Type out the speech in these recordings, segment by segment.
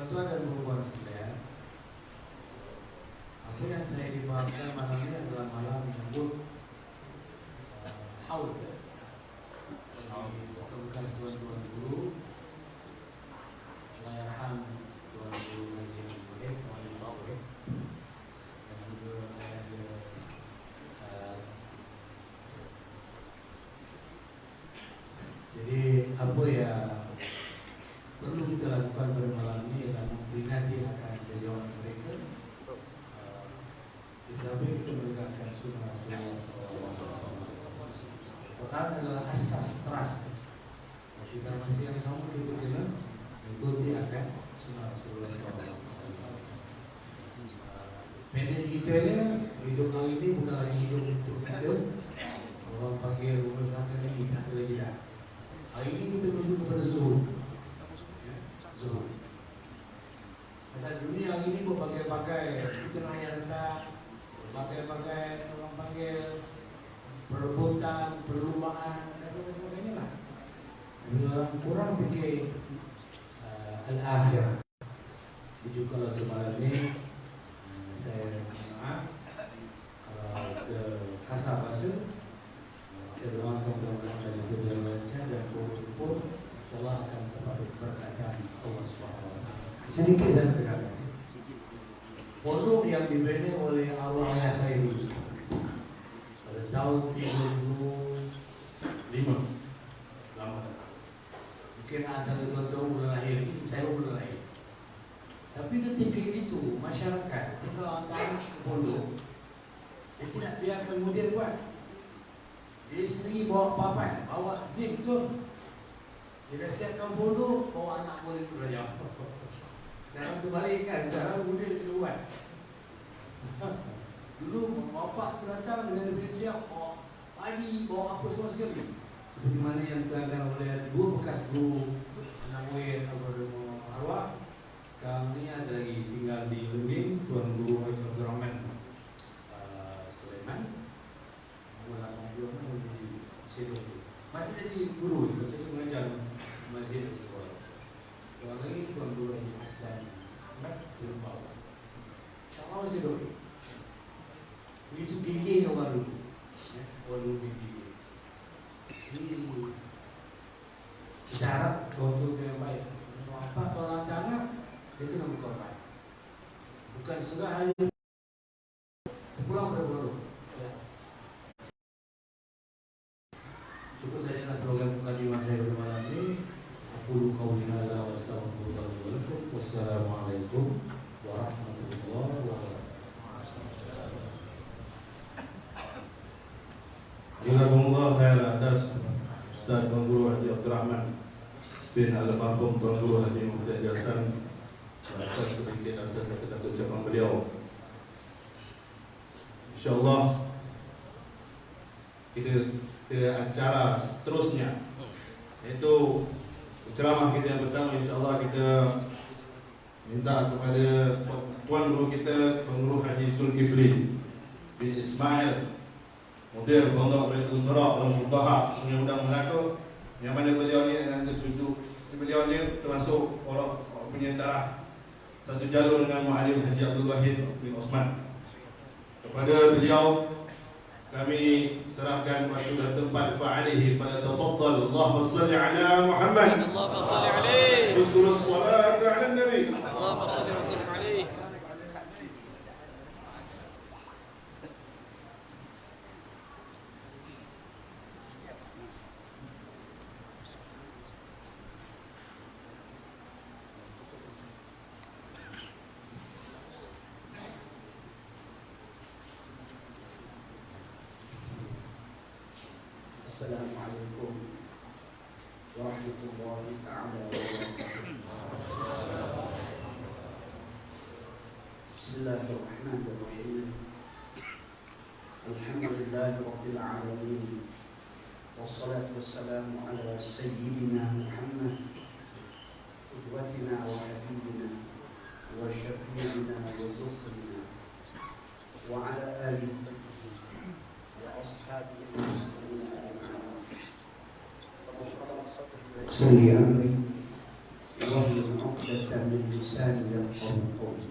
Tuan-tuan dan puan sekalian, apa yang saya dibawakan malam ini adalah malam menyambut haul. Bekas tuan-tuan guru, pelayanan tuan guru yang boleh, dan juga ada jadi apa yang perlu kita lakukan pada malam ini adalah memperingati akan kejayaan mereka. Sampai kita menegakkan sunnah Quran adalah asas trust. Kita masih yang sama kita kena mengikuti akan sunnah Rasulullah SAW. Pendek kita ni hidup hari ini bukan lagi hidup untuk kita. Orang panggil rumah sana ni kita lagi dah. Hari ini kita menuju kepada zuhud. Zuhud. Pasal dunia hari ini berbagai-bagai fitnah yang datang, berbagai-bagai orang panggil perebutan, perlumbaan dan sebagainya lah. Orang kurang fikir al-akhirah. Jadi kalau ke malam ni saya maaf kalau ke kasar bahasa, saya doakan mudah-mudahan dari berjalan lancar dan bersyukur Allah akan dapat berkatan Allah SWT. Sedikit dan terkadang pondok yang dibina oleh arwah ayah saya dulu pada tahun 2005, lama dah. Mungkin antara tuan-tuan belum lahir, saya belum lahir. Tapi ketika itu masyarakat tinggal antara pondok, dia tidak biarkan mudir buat. Dia sendiri bawa papan, bawa zip betul. Dia dah siapkan pondok, bawa anak boleh belajar. Sekarang kebalikan, sekarang mudir dia buat. Dulu bapak tu datang dengan dia siap bawa padi, bawa apa semua sekali. Seperti mana yang diterangkan oleh dua bekas guru anak murid arwah. Sekarang ni ada lagi tinggal di Lembing, Tuan Guru Abdul Rahman Sulaiman. Umur 80 di Sedok. Masih jadi guru, masih mengajar masjid sekolah. Yang lagi Tuan Guru Haji Hassan belum bawa. InsyaAllah masih dulu. Begitu gigih orang dulu. Orang dulu gigih. Ini syarat untuk yang baik. Apa orang tanah itu nak buka baik. Bukan sudah hanya pulang berburu. Cukup saja nak program mukadimah saya pada malam ini. Aku qauli hadza wa astaghfirullahaladzim. Wassalamualaikum warahmatullahi wabarakatuh. Jazakumullah khairan atas Ustaz Tuan Guru Haji Abdul Rahman bin Al-Marhum Tuan Guru Haji Muhammad Hasan atas sedikit atas kata-kata ucapan beliau. InsyaAllah kita ke acara seterusnya, iaitu ceramah kita yang pertama. InsyaAllah kita minta kepada Tuan Guru kita, Tuan Guru Haji Zulkifli bin Ismail, Mudir Pondok Baitul Nuraq dalam Fuqaha Sungai Udang Melaka, yang mana beliau ni nanti cucu beliau ni termasuk orang punya taraf satu jalur dengan Muallim Haji Abdul Wahid bin Osman. Kepada beliau kami serahkan waktu dan tempat fa'alihi falatafaddal. Allahumma salli ala Muhammad. Allahumma salli alaihi. Uzkurus salata ala nabi. Allahumma salli wa sallim alaihi. Assalamualaikum warahmatullahi ta'ala wabarakatuh. Bismillahirrahmanirrahim. Alhamdulillahi rabbil alamin. Wassalatu wassalamu ala sayyidina Muhammad qudwatina wa habibina wa syafi'ina wa zufrina wa ala alihi wa ashabihi muslimin. Seli amri واحلل عقدة من لساني يفقهوا قولي.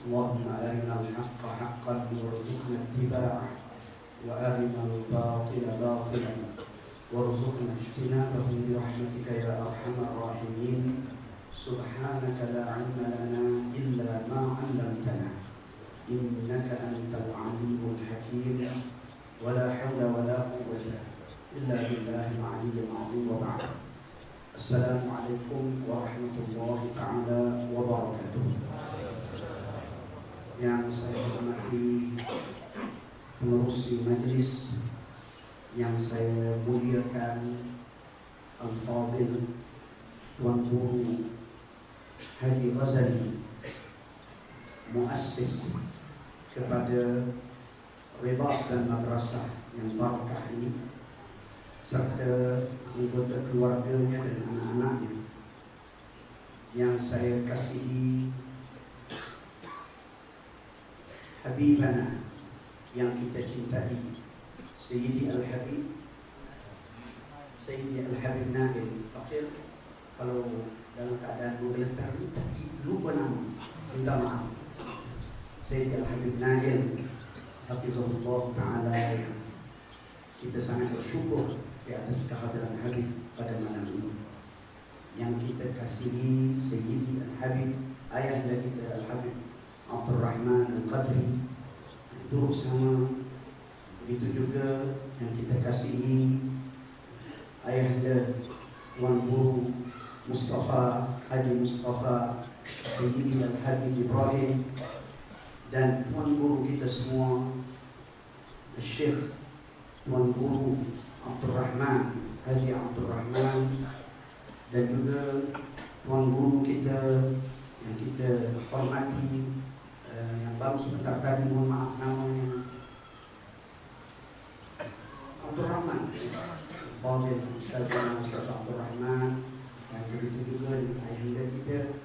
اللهم أرنا الحق حقا وارزقنا اتباعه وأرنا الباطل باطلا وارزقنا اجتنابه برحمتك يا أرحم الراحمين. سبحانك لا علم لنا إلا ما علمتنا إنك أنت العليم الحكيم. ولا حول ولا قوة إلا بالله العلي العظيم. وبعد. السلام عليكم ورحمة الله تعالى وبركاته. Yang saya hormati pengurusi majlis, yang saya muliakan Al-Fadil Tuan Guru Haji Ghazali, muassis kepada Ribat dan Madrasah yang barakah ini, serta anggota keluarganya dan anak-anaknya yang saya kasihi, Habibana yang kita cintai, Sayyidi Al-Habib Nail Fakir. Kalau dalam keadaan bergetar tapi lupa nama, minta maaf. Sayyidi Al-Habib Nail Hafizahullah Ta'ala, yang kita sangat bersyukur di atas kehadiran Habib pada malam ini. Yang kita kasihi Sayyidi Al-Habib, ayahnya kita Al-Habib Abdul Rahman Al-Qadri, duduk sama. Begitu juga yang kita kasihi ayahnya Tuan Guru Mustafa Haji Mustafa Sayyidi Al-Habib Ibrahim, dan Tuan Guru kita semua Syekh Tuan Guru Abdul Rahman Haji Abdul Rahman, dan juga Tuan Guru kita yang kita hormati, yang baru sebentar tadi, mohon maaf namanya, Abdul Rahman Fadil, Ustaz Abdul Rahman, dan begitu juga ayahanda kita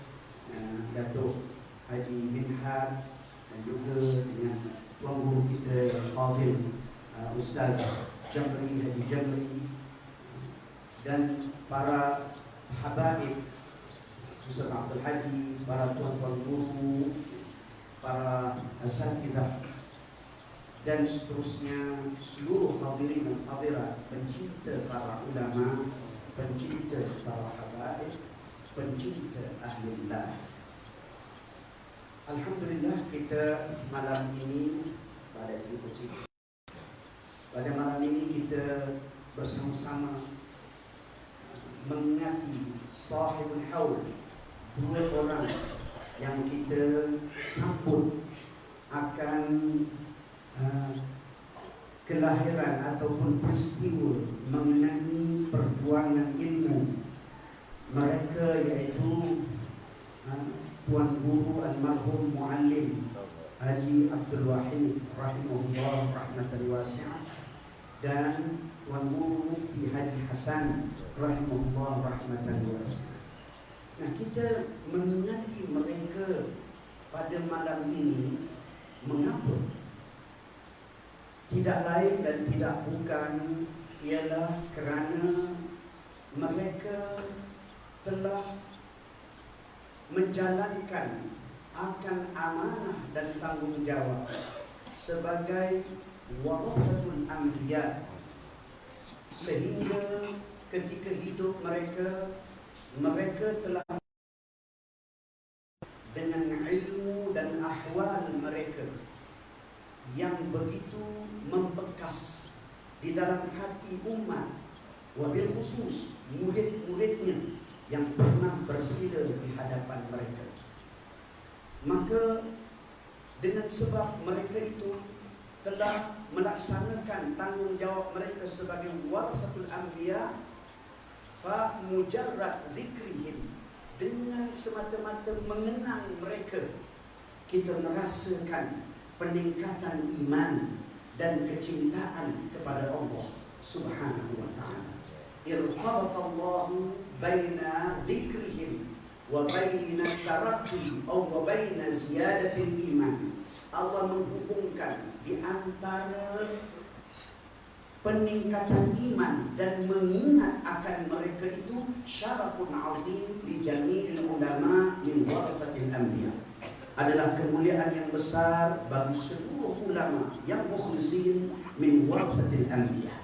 Datuk Haji Minhad, dan juga dengan Tuan Guru kita yang Fadil Ustaz Jamri Haji Jamri, dan para habaib Ustaz Abdul Haji, para tuan-tuan guru, para asatidzah, dan seterusnya seluruh hadirin dan hadirat, pencinta para ulama, pencinta para habaib, pencinta ahlillah. Alhamdulillah, kita malam ini pada malam ini kita bersama-sama mengingati sahibul haul, dua orang yang kita sambut akan kelahiran ataupun peristiwa mengenai perjuangan ilmu mereka, iaitu Tuan Guru Almarhum Muallim Haji Abdul Wahid rahimahullah rahmatan wasi'ah, dan Tuan Guru Mufti Haji Hasan rahimahullah rahmatan wasi'ah. Nah, kita mengingati mereka pada malam ini. Mengapa? Tidak lain dan tidak bukan ialah kerana mereka telah menjalankan akan amanah dan tanggungjawab sebagai warathatul anbiya, sehingga ketika hidup mereka telah dengan ilmu dan ahwal mereka yang begitu membekas di dalam hati umat, wabil khusus murid-muridnya yang pernah bersila di hadapan mereka. Maka dengan sebab mereka itu telah melaksanakan tanggungjawab mereka sebagai warathatul anbiya, fa mujarrad zikrihim, dengan semata-mata mengenang mereka, kita merasakan peningkatan iman dan kecintaan kepada Allah Subhanahu wa ta'ala. Irtabatallahu baina zikrihim wa baina tarakki wa baina ziyadatil iman. Allah menghubungkan di antara peningkatan iman dan mengingat akan mereka itu syarafun azim li jami'il ulama min warasatil anbiya, adalah kemuliaan yang besar bagi seluruh ulama yang mukhlisin min warasatil anbiya.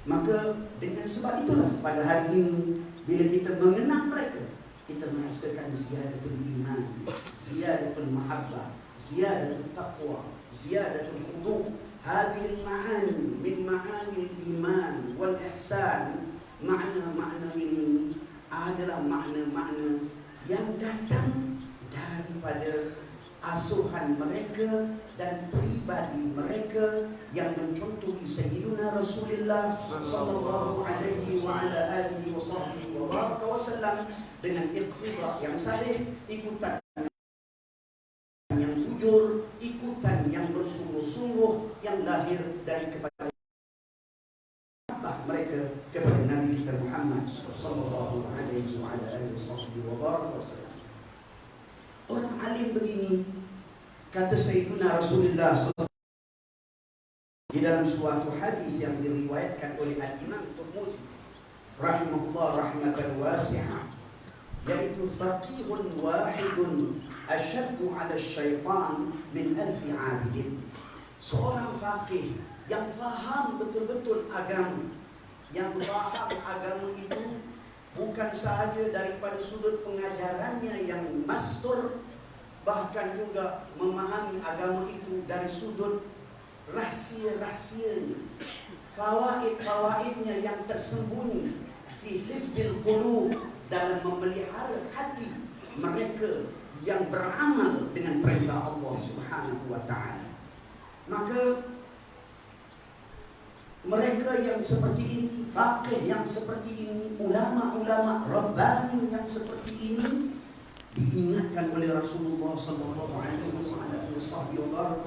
Maka dengan sebab itulah pada hari ini bila kita mengenang mereka, kita merasakan ziyadatul iman, ziyadatul mahabbah, ziyadatul taqwa, ziyadatul khudu'. Hadhil ma'ani min ma'anil iman wal ihsan. Makna-makna ini adalah makna-makna yang datang daripada asuhan mereka dan pribadi mereka yang mencontohi Sayyidina Rasulullah sallallahu alaihi wa ala alihi wa sahbihi wa baraka wasallam dengan iqtidah yang sahih, ikutan yang jujur, ikutan yang bersungguh-sungguh yang lahir dari kepada mereka kepada Nabi kita Muhammad sallallahu alaihi wa ala alihi wa baraka wasallam. Orang alim begini, kata Sayyidina Rasulullah di dalam suatu hadis yang diriwayatkan oleh Al-Imam Tirmidzi rahimahullah rahmatan wasi'ah, yaitu faqihun wahidun asyaddu 'ala syaitan min alfi 'abidin. Seorang faqih yang faham betul-betul agama, yang faham agama itu bukan sahaja daripada sudut pengajarannya yang mastur, bahkan juga memahami agama itu dari sudut rahsia-rahsianya, fawaid-fawaidnya yang tersembunyi fi hifdzil qulub, dalam memelihara hati mereka yang beramal dengan perintah Allah Subhanahu wa taala. Maka mereka yang seperti ini, faqih yang seperti ini, ulama-ulama rabbani yang seperti ini diingatkan oleh Rasulullah sallallahu alaihi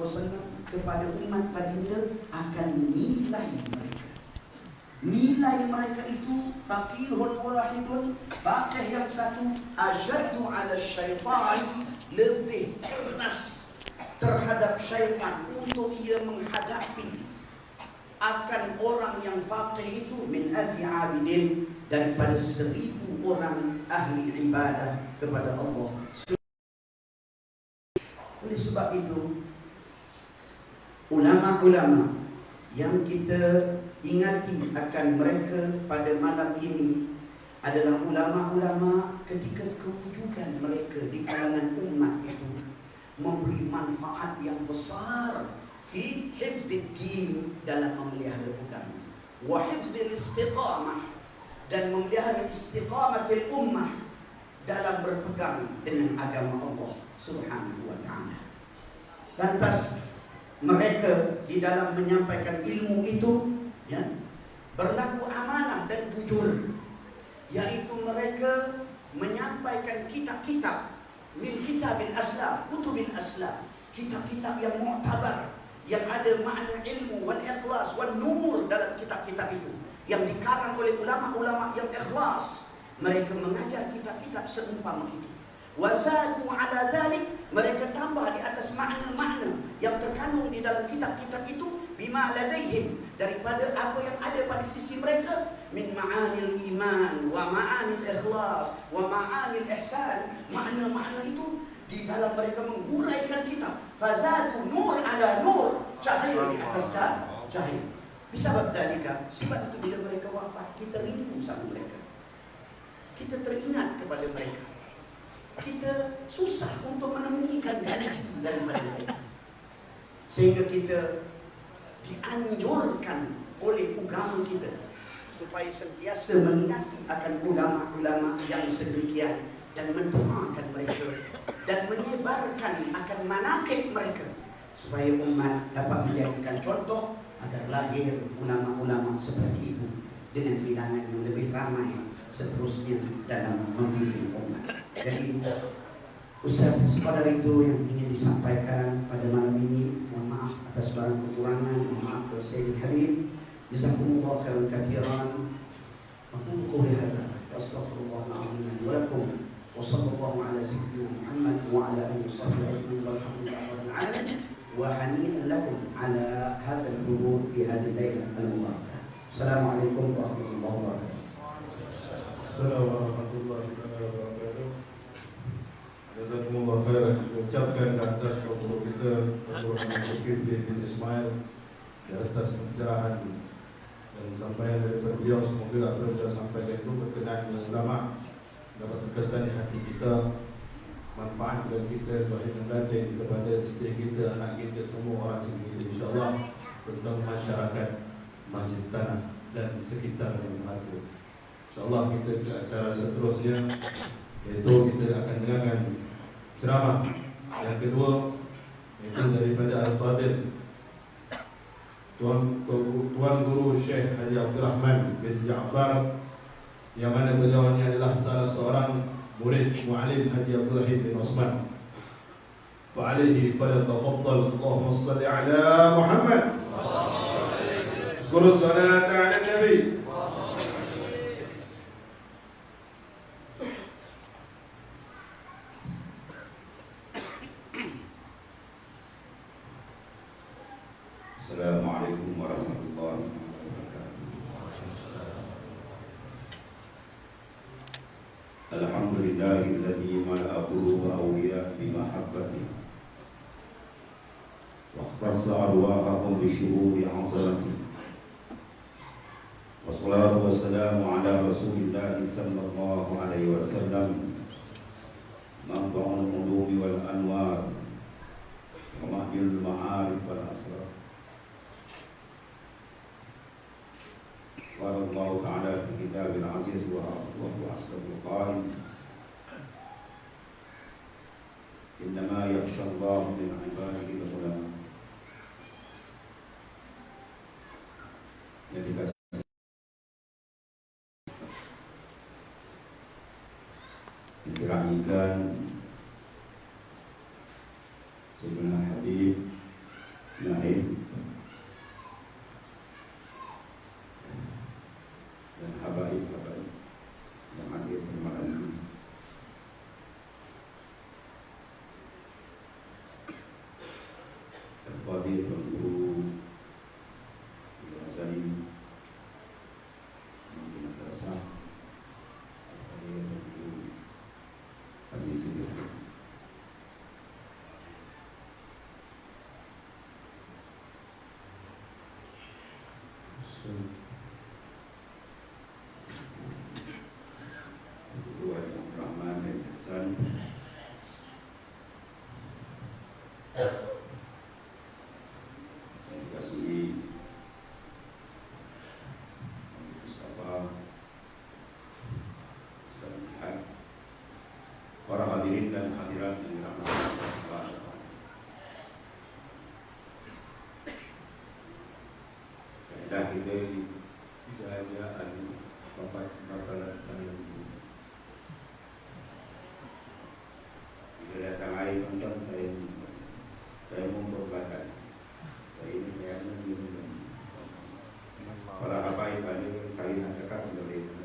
wasallam kepada umat baginda akan nilai mereka. Nilai mereka itu faqihun wahidun, faqih yang satu, asyaddu 'ala syaitan, lebih keras terhadap syaitan untuk ia menghadapi akan orang yang faqih itu min alfi 'abidin, daripada 1000 orang ahli ibadah kepada Allah. Oleh sebab itu, ulama-ulama yang kita ingati akan mereka pada malam ini adalah ulama-ulama ketika kewujudan mereka di kalangan umat itu memberi manfaat yang besar fi hifdzid din, dalam memelihara agama, wa hifdzil istiqamah, dan memelihara istiqamatil ummah dalam berpegang dengan agama Allah Subhanahu wa taala. Lantas mereka di dalam menyampaikan ilmu itu, ya, berlaku amanah dan jujur, yaitu mereka menyampaikan kitab-kitab min kitabil aslaf, kutubil aslaf, kitab-kitab yang mu'tabar, yang ada makna ilmu wal ikhlas wal nur dalam kitab-kitab itu, yang dikarang oleh ulama-ulama yang ikhlas. Mereka mengajar kitab-kitab seumpama itu. Wazadu ala dhalik, mereka tambah di atas makna-makna yang terkandung di dalam kitab-kitab itu, bima ladaihim, daripada apa yang ada pada sisi mereka, min ma'anil iman wa ma'anil ikhlas wa ma'anil ihsan. Makna-makna itu di dalam mereka menguraikan kitab. Fazadu nur ala nur, cahaya di atas cahaya. Bisabab zalika, sebab itu bila mereka wafat, kita rindu sama mereka, kita teringat kepada mereka, kita susah untuk menemukan janji daripada mereka, sehingga kita dianjurkan oleh agama kita supaya sentiasa mengingati akan ulama-ulama yang sedemikian, dan mendoakan mereka dan menyebarkan akan manaqib mereka, supaya umat dapat menjadikan contoh agar lahir ulama-ulama seperti itu dengan bilangan yang lebih ramai seterusnya dalam membimbing umat. Jadi Ustaz, sekadar itu yang ingin disampaikan pada malam ini. Mohon maaf atas barang kekurangan, mohon maaf kepada Sayyidil Habib. Jazakumullah khairan katsiran. Aqulu qawli hadza wa astaghfirullahal-azim wa lakum, wa sallallahu ala sayyidina Muhammad wa ala alihi wa sahbihi ajma'in, walhamdulillahi rabbil alamin, wa hani'an lakum ala hadzal hudud fi hadhihi al-lailah al-mubarakah. Assalamualaikum warahmatullahi wabarakatuh. Assalamualaikum warahmatullahi wabarakatuh. Jazakumullah khairan. Ucapkan atas kepada kita Dr. Syarif bin Ismail di atas pencerahan dan sampaian daripada beliau. Semoga apa yang beliau sampaikan itu berkenaan dengan ulama, dapat terkesan di hati kita, manfaat bagi kita, zahir dan batin kepada isteri kita, anak kita, semua orang sini kita, insyaAllah, tentang masyarakat Masjid Tanah dan sekitar yang ada. InsyaAllah kita ke acara seterusnya, iaitu kita akan dengarkan ceramah yang kedua, iaitu daripada Al-Fadil Tuan Guru Syekh Haji Abdul Rahman bin Ja'far, yang mana beliau ini adalah salah seorang murid mu'alim Haji Abdul Rahim bin Osman. Fa'alaihi falyatafaddal. Allahumma salli ala Muhammad. Zkuru salata ala Nabi. Assalamualaikum warahmatullahi wabarakatuh. Alhamdulillahilladzi mala'ahu wa awliya bimahabbati wa khassa arwahahum bisyururi azamati. Wassalatu wassalamu ala Rasulillah sallallahu alaihi wasallam, manba'ul ulumi wal anwar wa mahyul ma'arif wal asrar. قال الله تعالى في كتاب العزيز وهو أصدق القائل إنما يخشى الله من عباده العلماء. Yang dikasih dikerahikan Sayyidina Habib Naim dan habaib-habaib yang hadir di malam ini. Al-Fadhil Tuan Guru Al-Azali Mungkin Madrasah Al-Fadhil Tuan Guru Haji Zulkifli, Guru Haji Abdul Rahman bin Hasan, yang dikasihi Mustafa, Ustaz Lihat, para hadirin dan hadirat yang dirahmati Allah Subhanahu wa Ta'ala. Kaedah kita bisa aja bapak tanya bila datang air nonton saya memperbakan saya ini kayak minum para habaib ada kali nak cakap boleh.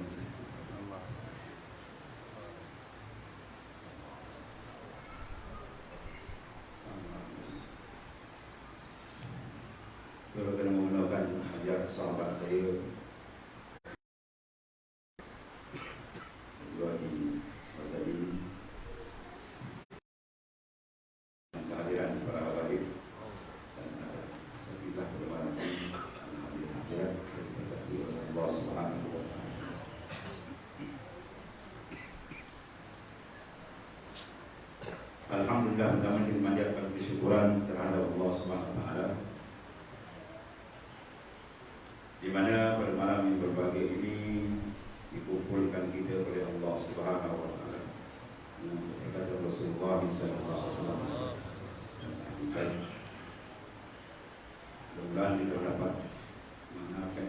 Kalau kena menggunakan ajar sahabat saya dua di masa ini, dan kehadiran para habaib dan kisah perlembaran ini, hadirin hadirat diberkati oleh Allah Subhanahu wa Ta'ala. Alhamdulillah, pertama kita memanjatkan kesyukuran terhadap Allah Subhanahu wa Ta'ala, di mana pada malam yang berbahagia ini dikumpulkan kita oleh Allah Subhanahu wa Ta'ala dengan berkata Rasulullah sallallahu alaihi wasallam. Mudah-mudahan kita dapat menafik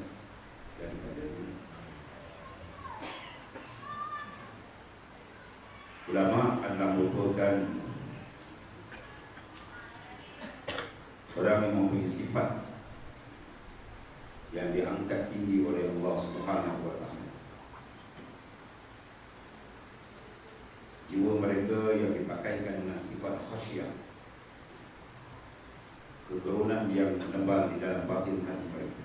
daripada ini. Ulama adalah merupakan orang yang mempunyai sifat yang diangkat tinggi oleh Allah Subhanahu wa Ta'ala. Jiwa mereka yang dipakaikan dengan sifat khasyah, kegerunan yang menebal di dalam batin hati mereka.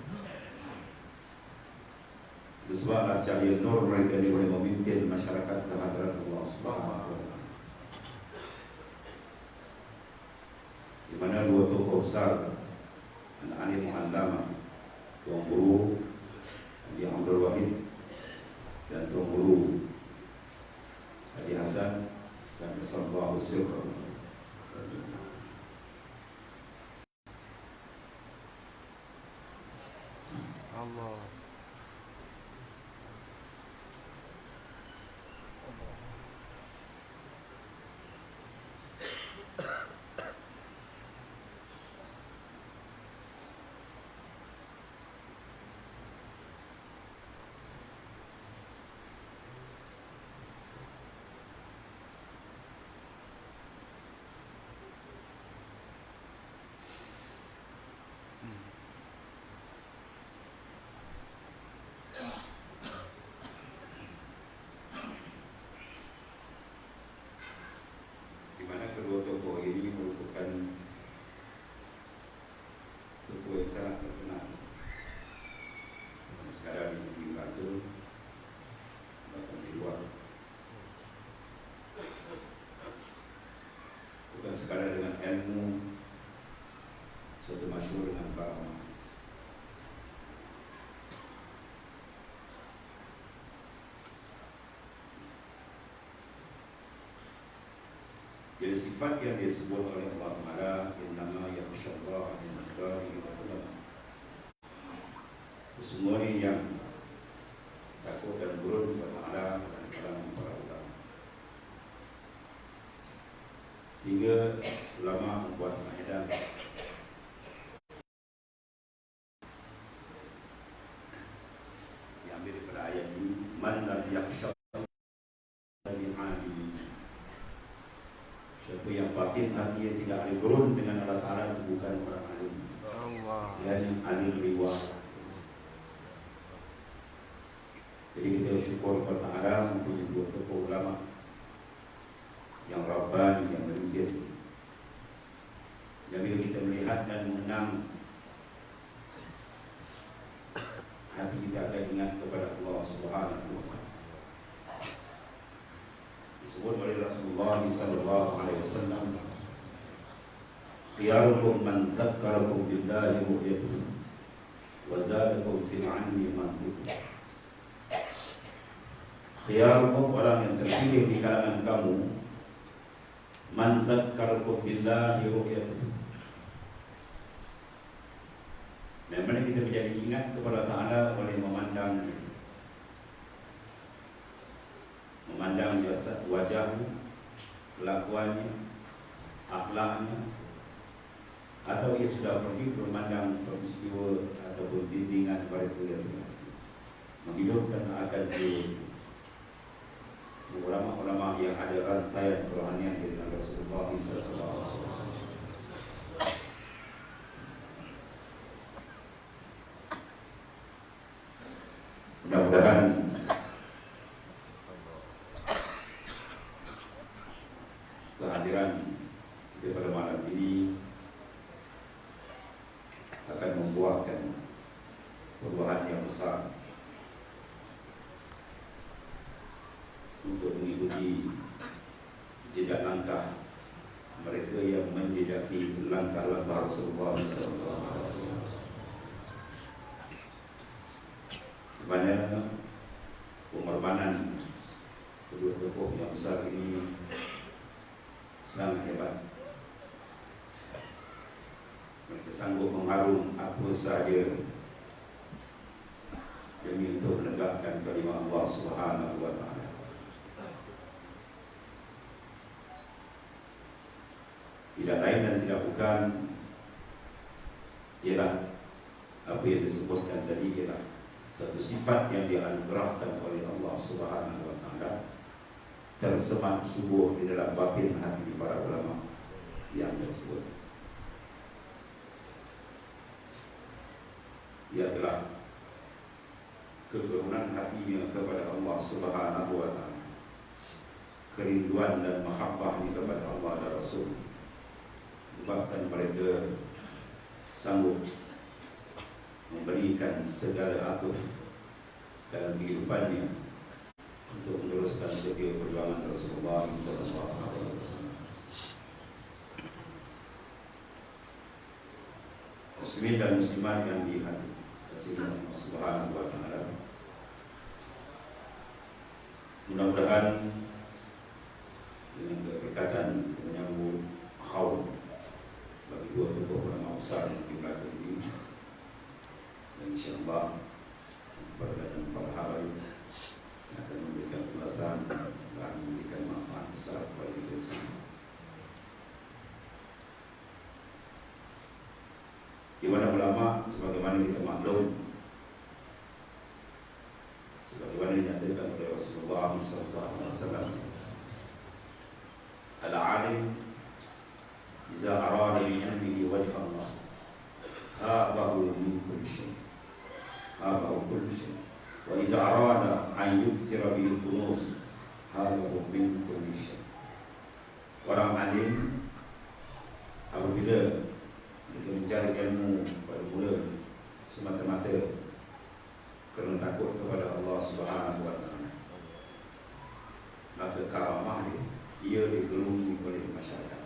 Itu sebablah cahaya nur mereka ini boleh memimpin masyarakat ke hadirat Allah Subhanahu wa taala. Di mana dua tokoh besar alim Allama Tuan Guru Haji Abdul Wahid dan Tuan Guru Haji Hasan dan Sallallahu Alaihi Wasallam. Allah. Di mana kedua tokoh ini merupakan tokoh yang sangat terkenal, bukan sekadar di negeri Raja, bahkan di luar, bukan sekadar dengan ilmu, satu masyhur dengan karamah. Jadi sifat yang disebut oleh Allah Taala, innama yakhsyallaha min ibadihi ulama. Sesungguhnya yang takut dan berun kepada Allah dan kalangan para ulama. Sehingga ulama membuat kaedah diambil daripada ayat ini, man lam yakhsha siapa yang batin hatinya tidak ada gerun dengan Allah Ta'ala itu bukan orang alim. Allah. Yang alim riwayat. Jadi kita syukur kepada Allah mempunyai dua tokoh ulama yang Rabbani, yang memimpin. Yang bila kita melihat dan mengenang, hati kita akan ingat kepada Allah Subhanahu wa taala. Disebut oleh Rasulullah sallallahu alaihi wasallam, khiyarukum man zakkarakum billahi ru'yatuhu wa zadakum fil 'ilmi mantiqu. Khiyarukum, orang yang terpilih di kalangan kamu, man zakkarakum billahi ru'yatuhu. Memang kita menjadi ingat kepada Ta'ala oleh memandang jasad, wajahnya, kelakuannya, akhlaknya, atau ia sudah pergi memandang peristiwa ataupun bimbingan mereka yang menghidupkan akan ulama-ulama yang ada rantaian kerohanian dengan Rasulullah sallallahu alaihi wasallam. Mudah-mudahan kehadiran kita pada malam ini akan membuahkan perubahan yang besar untuk mengikuti jejak langkah mereka yang menjejaki langkah-langkah Rasulullah SAW. Di mana pengorbanan kedua tokoh yang besar ini sangat hebat. Mereka sanggup mengharung apa sahaja demi untuk menegakkan kalimah Allah Subhanahu wa taala. Tidak lain dan tidak bukan ialah apa yang disebutkan tadi, ialah satu sifat yang dianugerahkan oleh Allah Subhanahu wa taala, tersemat subuh di dalam batin hati para ulama yang tersebut. Ia telah kegerunan hatinya kepada Allah Subhanahu wa taala, kerinduan dan mahabbahnya kepada Allah dan Rasul, menyebabkan mereka sanggup memberikan segala atur dalam kehidupannya untuk meneruskan sedia perjuangan Rasulullah SAW. Muslimin dan muslimat yang dikasihi Allah Subhanahu wa Ta'ala, mudah-mudahan dengan keberkatan menyambut haul bagi dua tokoh ulama besar yang dibelakang ini, dan insyaAllah keberkatan para habaib yang akan memberikan ulasan dan memberikan manfaat besar kepada kita semua. Di mana ulama, sebagaimana kita maklum, sebagaimana dinyatakan oleh Rasulullah SAW, al-alim iza arada bi ilmihi wajh Allah habahu min kulli shay, habahu kulli shay, wa iza arada an yukthira bihi al-kunuz habahu min kulli shay. Orang alim apabila kita mencari ilmu pada mula semata-mata kerana takut kepada Allah Subhanahu wa Ta'ala, maka karamah ia digerungi oleh masyarakat.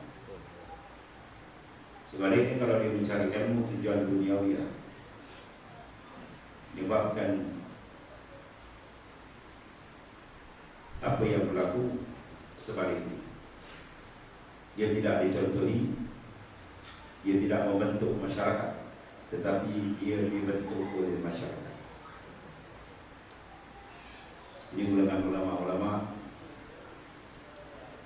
Sebaliknya, kalau dia mencari ilmu tujuan duniawi, menyebabkan apa yang berlaku sebaliknya, dia tidak dicontohi, dia tidak membentuk masyarakat, tetapi ia dibentuk oleh masyarakat. Ini golongan ulama-ulama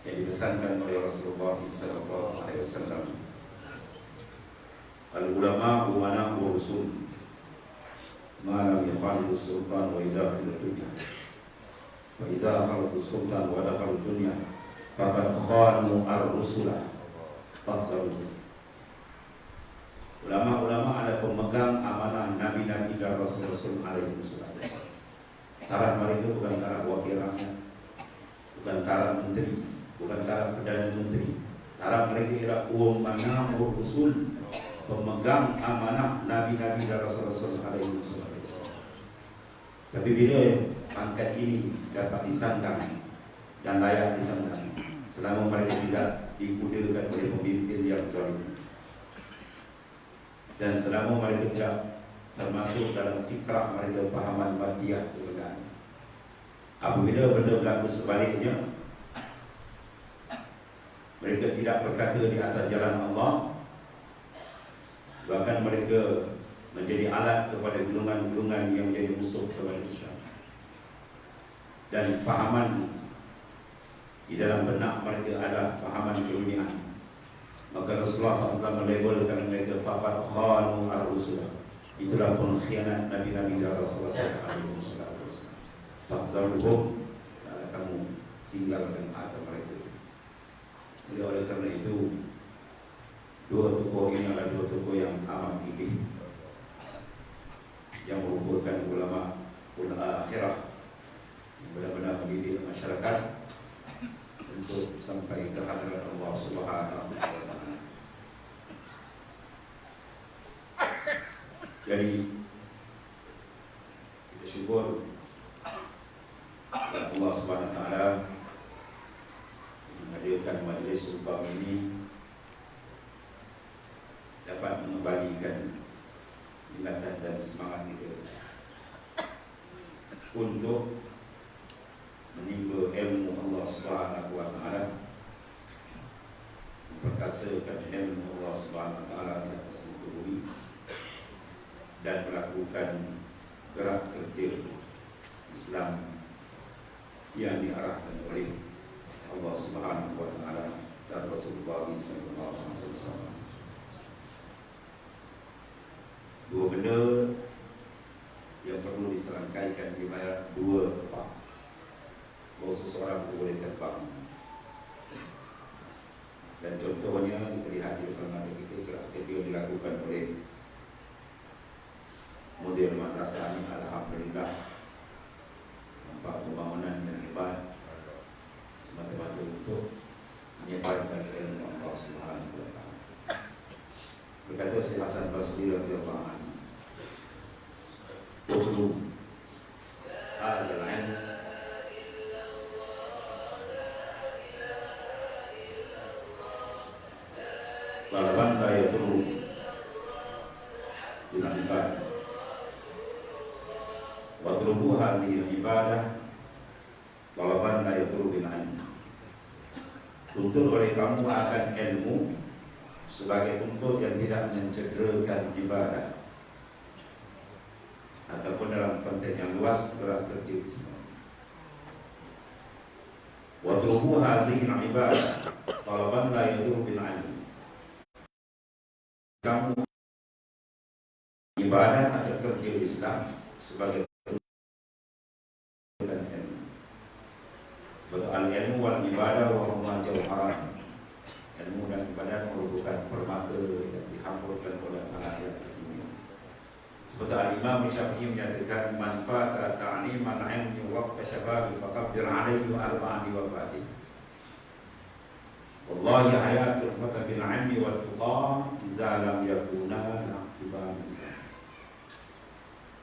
yang dipesankan oleh Rasulullah SAW. Al-ulama bu'ana wa-rusul ma lam yakhalidu sultan wa idakhilu dunya, wa idha khaladu sultan wa dakhalu dunya faqad khanu ar-rusula fahzaruhu. Ulama-ulama ada pemegang amanah nabi-nabi dan rasul-rasul alaihi wasallam. Taraf mereka bukan taraf wakil rakyat, bukan taraf menteri, bukan taraf perdana menteri. Taraf mereka ialah umanah rasul, pemegang amanah nabi-nabi dan rasul-rasul alaihi wasallam. Tapi bila pangkat ini dapat disandang dan layak disandang, selama mereka tidak dikudakan oleh pemimpin yang zalim, dan selama mereka tidak termasuk dalam fikrah mereka pahaman badiah kebenaran. Apabila benda berlaku sebaliknya, mereka tidak berkata di atas jalan Allah, bahkan mereka menjadi alat kepada golongan-golongan yang menjadi musuh kepada Islam. Dan pahaman di dalam benak mereka adalah pahaman keduniaan. Maka Rasulullah SAW melabelkan mereka faqad khanu ar-rusul. Itulah pengkhianat nabi-nabi dan Rasulullah SAW. Fahzaruhum, kamu tinggalkan harta mereka. Jadi oleh kerana itu, dua tokoh ini adalah dua tokoh yang amat gigih, yang merupakan ulama akhirah yang benar-benar mendidik masyarakat untuk sampai ke hadirat Allah Subhanahu wa Ta'ala. Jadi kita syukur kepada Allah Subhanahu wa Ta'ala menghadirkan majlis umpama ini dapat mengembalikan ingatan dan semangat kita untuk menimba ilmu Allah Subhanahu wa Ta'ala, memperkasakan ilmu Allah Subhanahu wa Ta'ala di atas muka bumi, dan melakukan gerak kerja Islam yang diarahkan oleh Allah Subhanahu wa Ta'ala dan Rasulullah SAW. Dua benda yang perlu diserangkaikan di mana dua tempat bahawa seseorang itu boleh terbang. Dan contohnya kita lihat di depan mata kita, gerak kerja dilakukan oleh model madrasah ini. Alhamdulillah, nampak pembangunan yang hebat semata-mata untuk menyebarkan ilmu Allah Subhanahu wa Ta'ala. Berkata Syekh Hasan Basri radhiyallahu anhu, "Utlub Balaban la yadurru bil ibadah. Watrubu hazihi ibadah balaban la yadurru bil ilm. Tuntut oleh kamu akan ilmu sebagai tuntut yang tidak mencederakan ibadah, ataupun dalam konteks yang luas gerak kerja Islam. Watrubu hazihi ibadah balaban la yadurru bil ilm. Kamu ibadah atau kerja Islam sebagai dan ilmu. Al-ilmu wal ibadah wa huma jawharan. Ilmu dan ibadah merupakan permata yang dihamburkan oleh Allah di atas dunia. Seperti Al-Imam Syafi'i menyatakan manfaat ta'lim al-ilmi waqta syababi faqabbir alaihi arba'an wafati. Wallahi hayatul fata bil ilmi wal tuqa iza lam yakuna naqtiban Islam.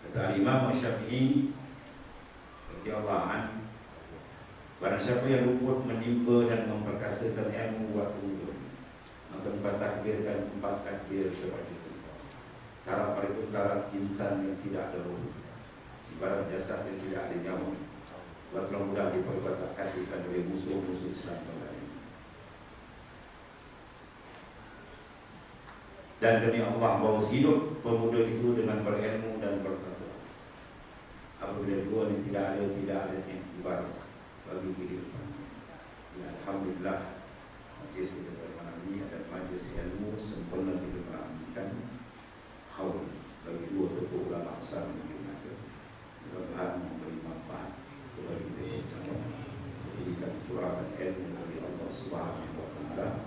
Kata Imam Syafi'i radhiyallahu anhu, barang siapa yang luput menimba dan memperkasakan ilmu waktu itu, maka empat takbir seperti itu. Taraf itu taraf insan yang tidak ada ruh, ibarat jasad yang tidak ada nyawa. Buatlah mudah diperkotak-kotakan oleh musuh-musuh Islam kembali. Dan demi Allah bahwa hidup pemuda itu dengan berilmu dan bertakwa. Apabila dua ini tidak ada iktibar bagi kehidupan. Ya, alhamdulillah majlis kita pada malam ini adalah majlis ilmu sempurna kita meraihkan haul bagi dua tokoh ulama besar yang kita. Mudah-mudahan memberi manfaat kepada kita semua, memberikan curahan ilmu dari Allah Subhanahu wa Ta'ala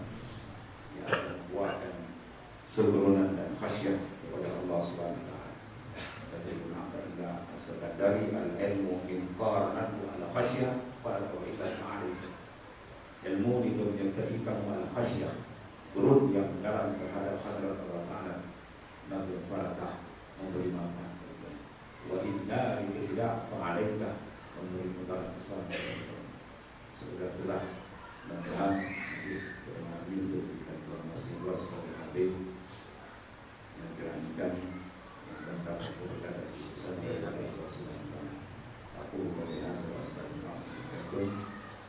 yang akan kuatkan keturunan dan khasyah kepada Allah Subhanahu wa Ta'ala. Dari Allah sekadari al-ilmu inqaran wa al-khasyah fa al-ila ma'arif. Ilmu itu menjadikan al-khasyah, turut yang dalam terhadap hadrat Allah Ta'ala, nabi faratah memberi manfaat. Wa inna tidak fa'alaika memberi mudarat besar. Semoga itulah mudah-mudahan hadis firman itu diberikan kepada Rasulullah SAW yang keranakan yang tentang perkara itu sampai kepada Rasulullah. Aku berdoa astagfirullah.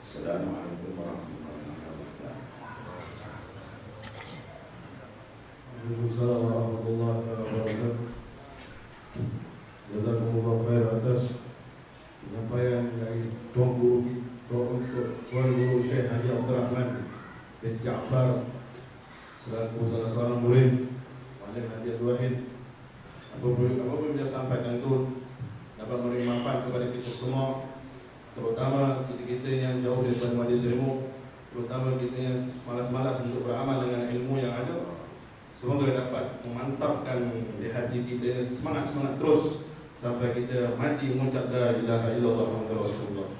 Assalamualaikum warahmatullahi wabarakatuh. Waalaikumsalam warahmatullahi wabarakatuh. Jazakumullah khair atas penyampaian dari Tuan Guru Syekh Haji Abdul Rahman bin Ja'far selaku salah seorang murid Malim Haji Abdul Wahid. Apapun yang sampaikan itu dapat memberi manfaat kepada kita semua, terutama kita yang jauh daripada majlis ilmu, terutama kita yang malas-malas untuk beramal dengan ilmu yang ada. Semoga dapat memantapkan di hati kita semangat-semangat terus sampai kita mati mengucap la ilaha illallah Muhammadur Rasulullah.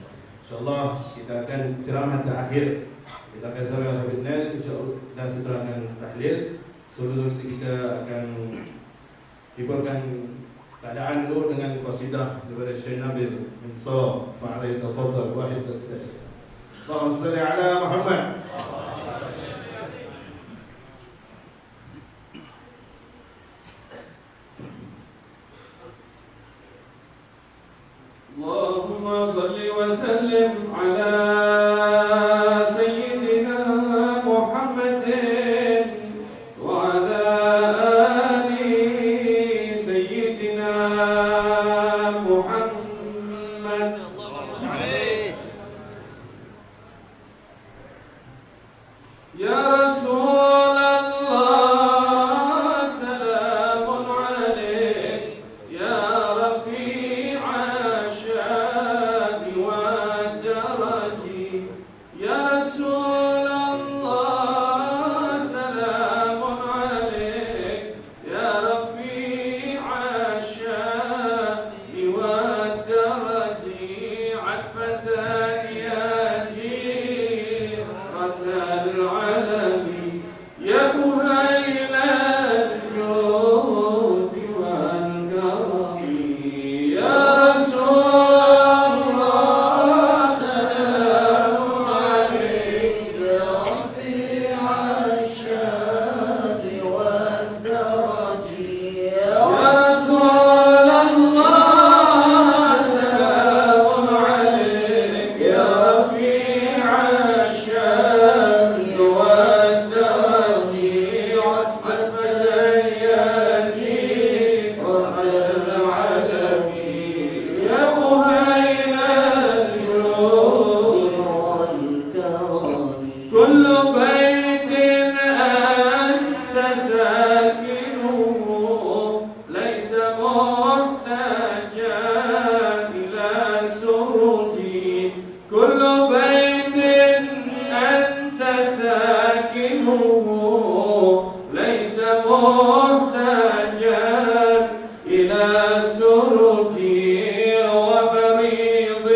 InsyaAllah kita akan ceramah terakhir. Kita akan sampai Habib Nail insyaAllah dan setelah akan tahlil. Sebelum itu kita akan hiburkan keadaan dulu dengan qasidah daripada Syekh Nabil bin Saw. Fa'alaihi tafadhal wahid qasidah. Allahumma salli ala Muhammad. Allahumma salli wa sallim ala sayyidina Muhammadin wa ala ali sayyidina Muhammad. Ya Rasulullah, salamun alaik ya Rafi'a syadi wa daraji. Ya Rasulullah, salamun alaik ya Rafi'a syadi wa daraji. Atfatan ya jiratan العالمين يا أهيل الجود والكرم. يا رسول الله، سلام عليك يا رفيع الشان بيت أنت ساكنه ليس محتاجا إلى سرج كل بيت أنت ساكنه ليس محتاجا إلى سرج ومريض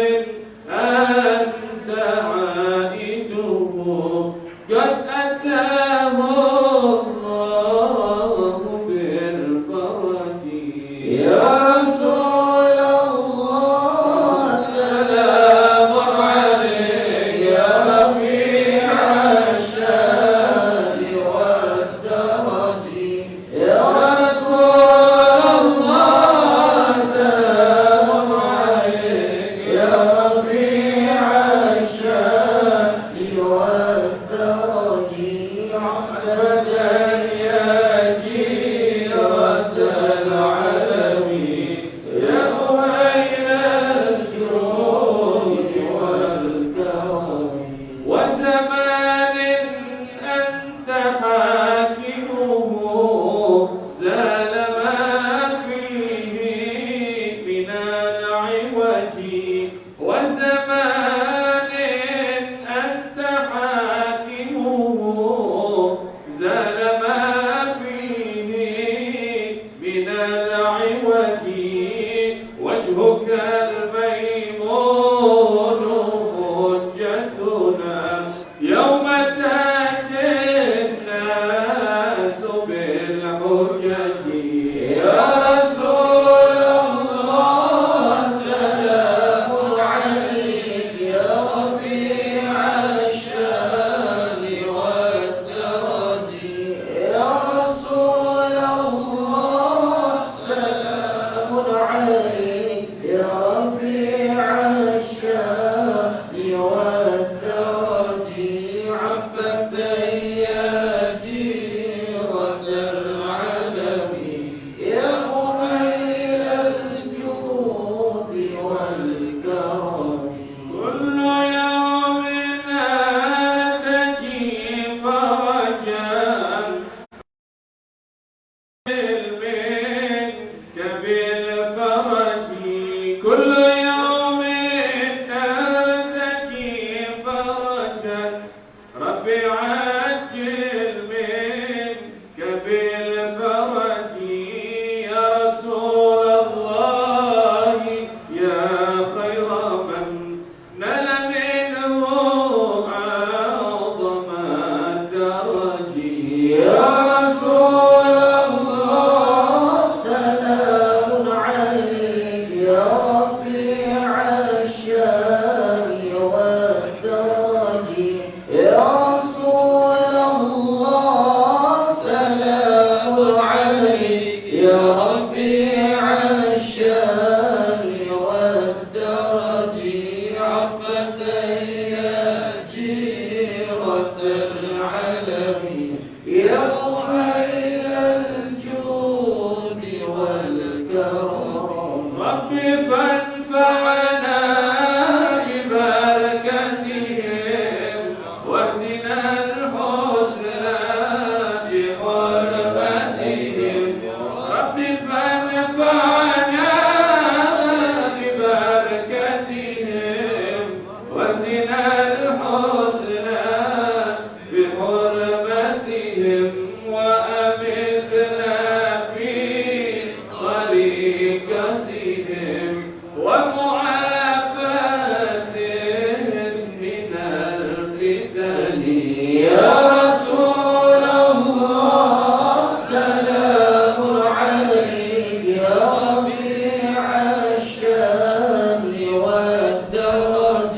أنت عائده قد أتاه الله بالفرج يا رسول الله سلام عليك يا رفيع الشان والدرج يا رسول الله سلام عليك يا رفيع الشان والدرج عفة يا جيرة العلم يا أهيل الجود والكرم وزمان أنت حاكمه زال ما فيه من العوج وزمان أنت حاكمه زال ما فيه من العوج وجهك الميمون حجتنا يوم تأتي الناس بالحجج يا رسول الله سلام عليك يا رفيع الشان والدرج يا رسول الله سلام عليك يا رفيع الشان والدرج عفة يا جيرة العلم يا أهيل الجود والكرم كل يوم أرتجي فرجا منك بالفرج كل يوم أرتجي فرجا ربي عجل منك بالفرج يا رسول الله يا خير من نال منه أعظم الدرج يا رسول الله سلام عليك يا رفيع الشان والدرج يا رسول الله سلام عليك يا رفيع الشان والدرج عفة يا جيرة العلم يا أهيل الجود والكرم ربي فانفعنا ببركتهم واهدنا الحسنى بحرمتهم ربي فانفعنا ببركتهم واهدنا الحسنى بحرمتهم وأمتنا في طريقتهم ومعافاتهم من الفتن يا رسول الله سلام عليك يا رفيع الشان والدرج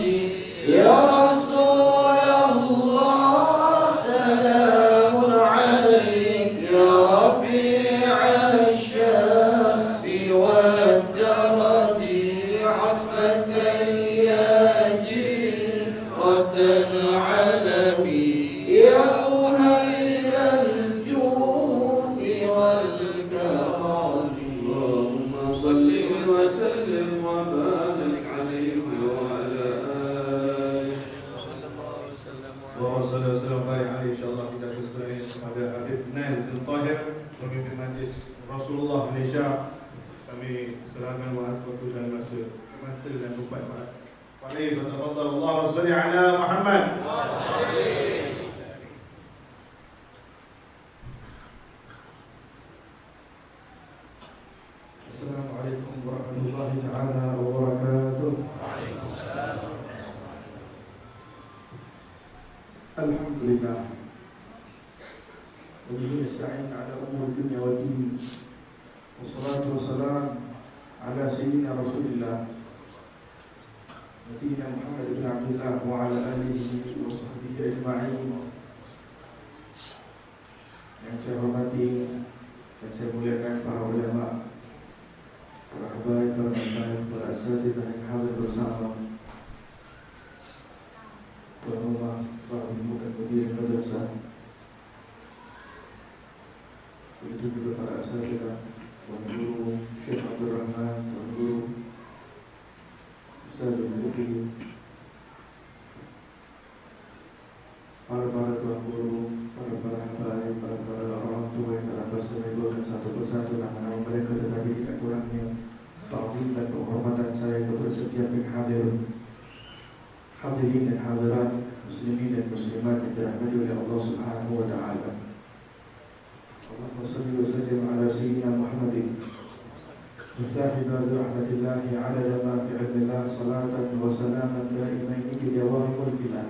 يا رسول الله سلام عليك يا رفيع الشان والدرج عفة يا جيرة العلم يا أهيل الجود والكرم اللهم صل وسلم وبارك عليه وعلى آله وصلى salam balik Ali, insyaAllah kita teruskan kepada Habib Nail bin Tahir, pemimpin majlis Rasulullah Malaysia. Kami serahkan waktu dan masa dan tempat Pak Ali. Tafadhal, Allahumma salli ala Muhammad. Assalamualaikum warahmatullahi taala wabarakatuh. Alhamdulillah. Wa bihi nasta'in ala umur dunya wa din. Wassalatu wassalam ala sayyidina Rasulillah Nabiyyina Muhammad bin Abdullah wa ala alihi wa sahbihi ajma'in. Yang saya hormati dan saya muliakan para ulama, para habaib, para masyayikh, para asatidzah yang hadir bersama, tuan rumah, para ibu dan mudir madrasah, begitu juga para asatidzah, tuan guru Syekh Abdul Rahman, tuan guru Ustaz Zulkifli, para tuan guru, para habaib, para orang tua yang telah bersama satu persatu, nama-nama mereka tetapi tidak kurangnya ta'zim dan penghormatan saya kepada setiap yang hadir, hadirin dan hadirat, muslimin dan muslimat yang dirahmati oleh Allah Subhanahu wa taala. Allahumma shalli wa sallim ala sayyidina Muhammadin miftahi bab rahmatillah ala ma fi ilmillah, salatan wa salaman daimain bi dawamil billah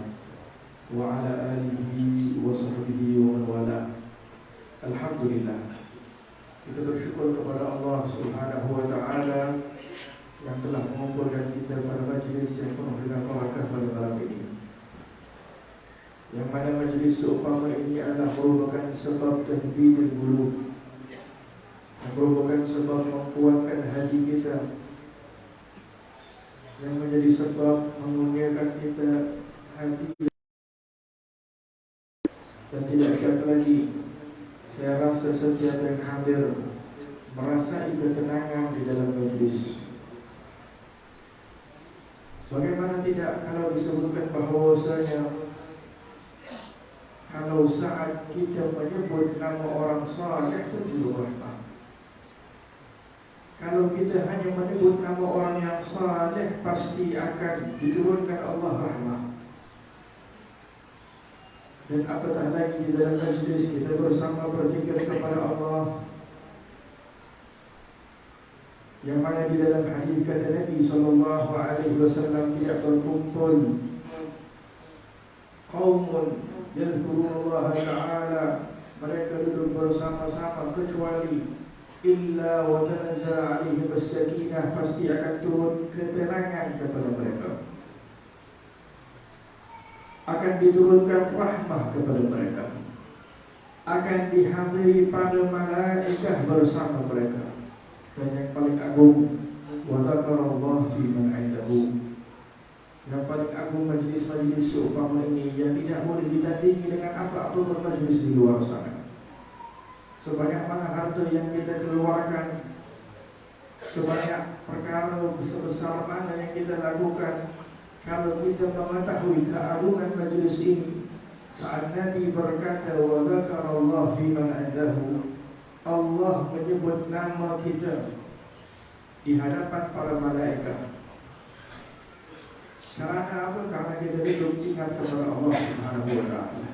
wa ala alihi wa sahbihi wa man wala. Alhamdulillah, kita bersyukur kepada Allah Subhanahu wa taala yang telah mengumpulkan kita pada majlis yang penuh dengan barakah pada malam ini. Yang mana majlis seumpama ini adalah merupakan sebab tahbidul qulub, yang merupakan sebab menguatkan hati kita, yang menjadi sebab memuliakan kita hati. Dan tidak syak lagi, saya rasa setiap yang hadir merasai ketenangan di dalam majlis. Bagaimana tidak kalau disebutkan bahawasanya kalau saat kita menyebut nama orang saleh terjulur rahmat. Kalau kita hanya menyebut nama orang yang saleh, pasti akan diturunkan Allah rahmat. Dan apatah lagi di dalam majlis kita bersama berzikir kepada Allah, yang mana di dalam hadis kata Nabi sallallahu alaihi wasallam, tidak berkumpul qaumun yadhkurullah ta'ala, mereka duduk bersama-sama kecuali illa wa tanazza alaihim as-sakinah, pasti akan turun ketenangan kepada mereka, akan diturunkan rahmah kepada mereka, akan dihadiri pada malaikah bersama mereka. Dan yang paling agung, wa dzakarallahu fi man 'indahu, yang paling agung majlis-majlis seumpama ini yang tidak boleh ditandingi dengan apa-apa bermajlis di luar sana. Sebanyak mana harta yang kita keluarkan, sebanyak perkara besar mana yang kita lakukan, kalau kita mengetahui keagungan majlis ini, saat Nabi berkata wa dzakarallahu fi man 'indahu, Allah menyebut nama kita di hadapan para malaikat. Karena apa? Karena kita duduk ingat kepada Allah Subhanahu wa taala.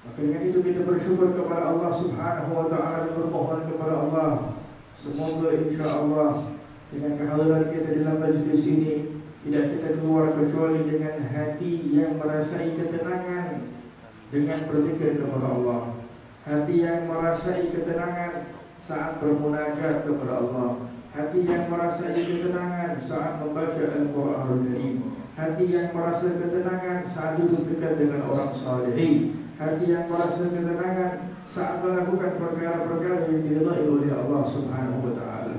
Maka dengan itu kita bersyukur kepada Allah Subhanahu wa taala dan bermohon kepada Allah, semoga insya-Allah dengan kehadiran kita dalam majlis ini tidak kita keluar kecuali dengan hati yang merasai ketenangan dengan berzikir kepada Allah, hati yang merasai ketenangan saat bermunajat kepada Allah, hati yang merasai ketenangan saat membaca Al-Quranul Karim, hati yang merasa ketenangan saat duduk dekat dengan orang salihin, hati yang merasa ketenangan saat melakukan perkara-perkara yang diridai oleh Allah Subhanahu wa taala.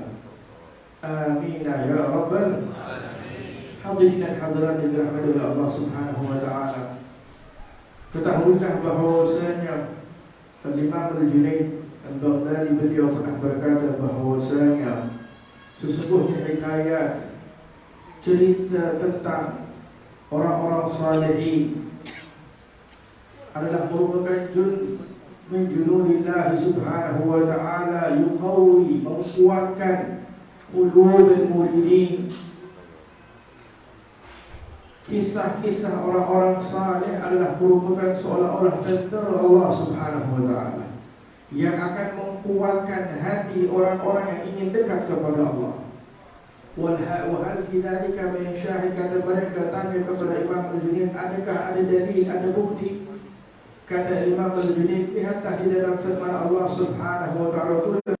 Amin ya rabbal alamin. Hadirin dan hadirat yang dirahmati oleh Allah Subhanahu wa taala, ketahuilah bahwasanya Al-Imam Al-Junaid Al-Baghdadi beliau pernah berkata bahwasanya sesungguhnya hikayat cerita tentang orang-orang salihin adalah merupakan min junudillah subhanahu wa ta'ala yuqawi, menguatkan qulubul muridin. Kisah-kisah orang-orang saleh adalah merupakan seolah-olah tentera Allah subhanahu wa ta'ala yang akan menguatkan hati orang-orang yang ingin dekat kepada Allah. Wahal fi dzalika min syahid, kata mereka tanya kepada Imam Al-Junaid, adakah ada dalil, ada bukti? Kata Imam Al-Junaid, lihatlah di dalam firman Allah subhanahu wa ta'ala,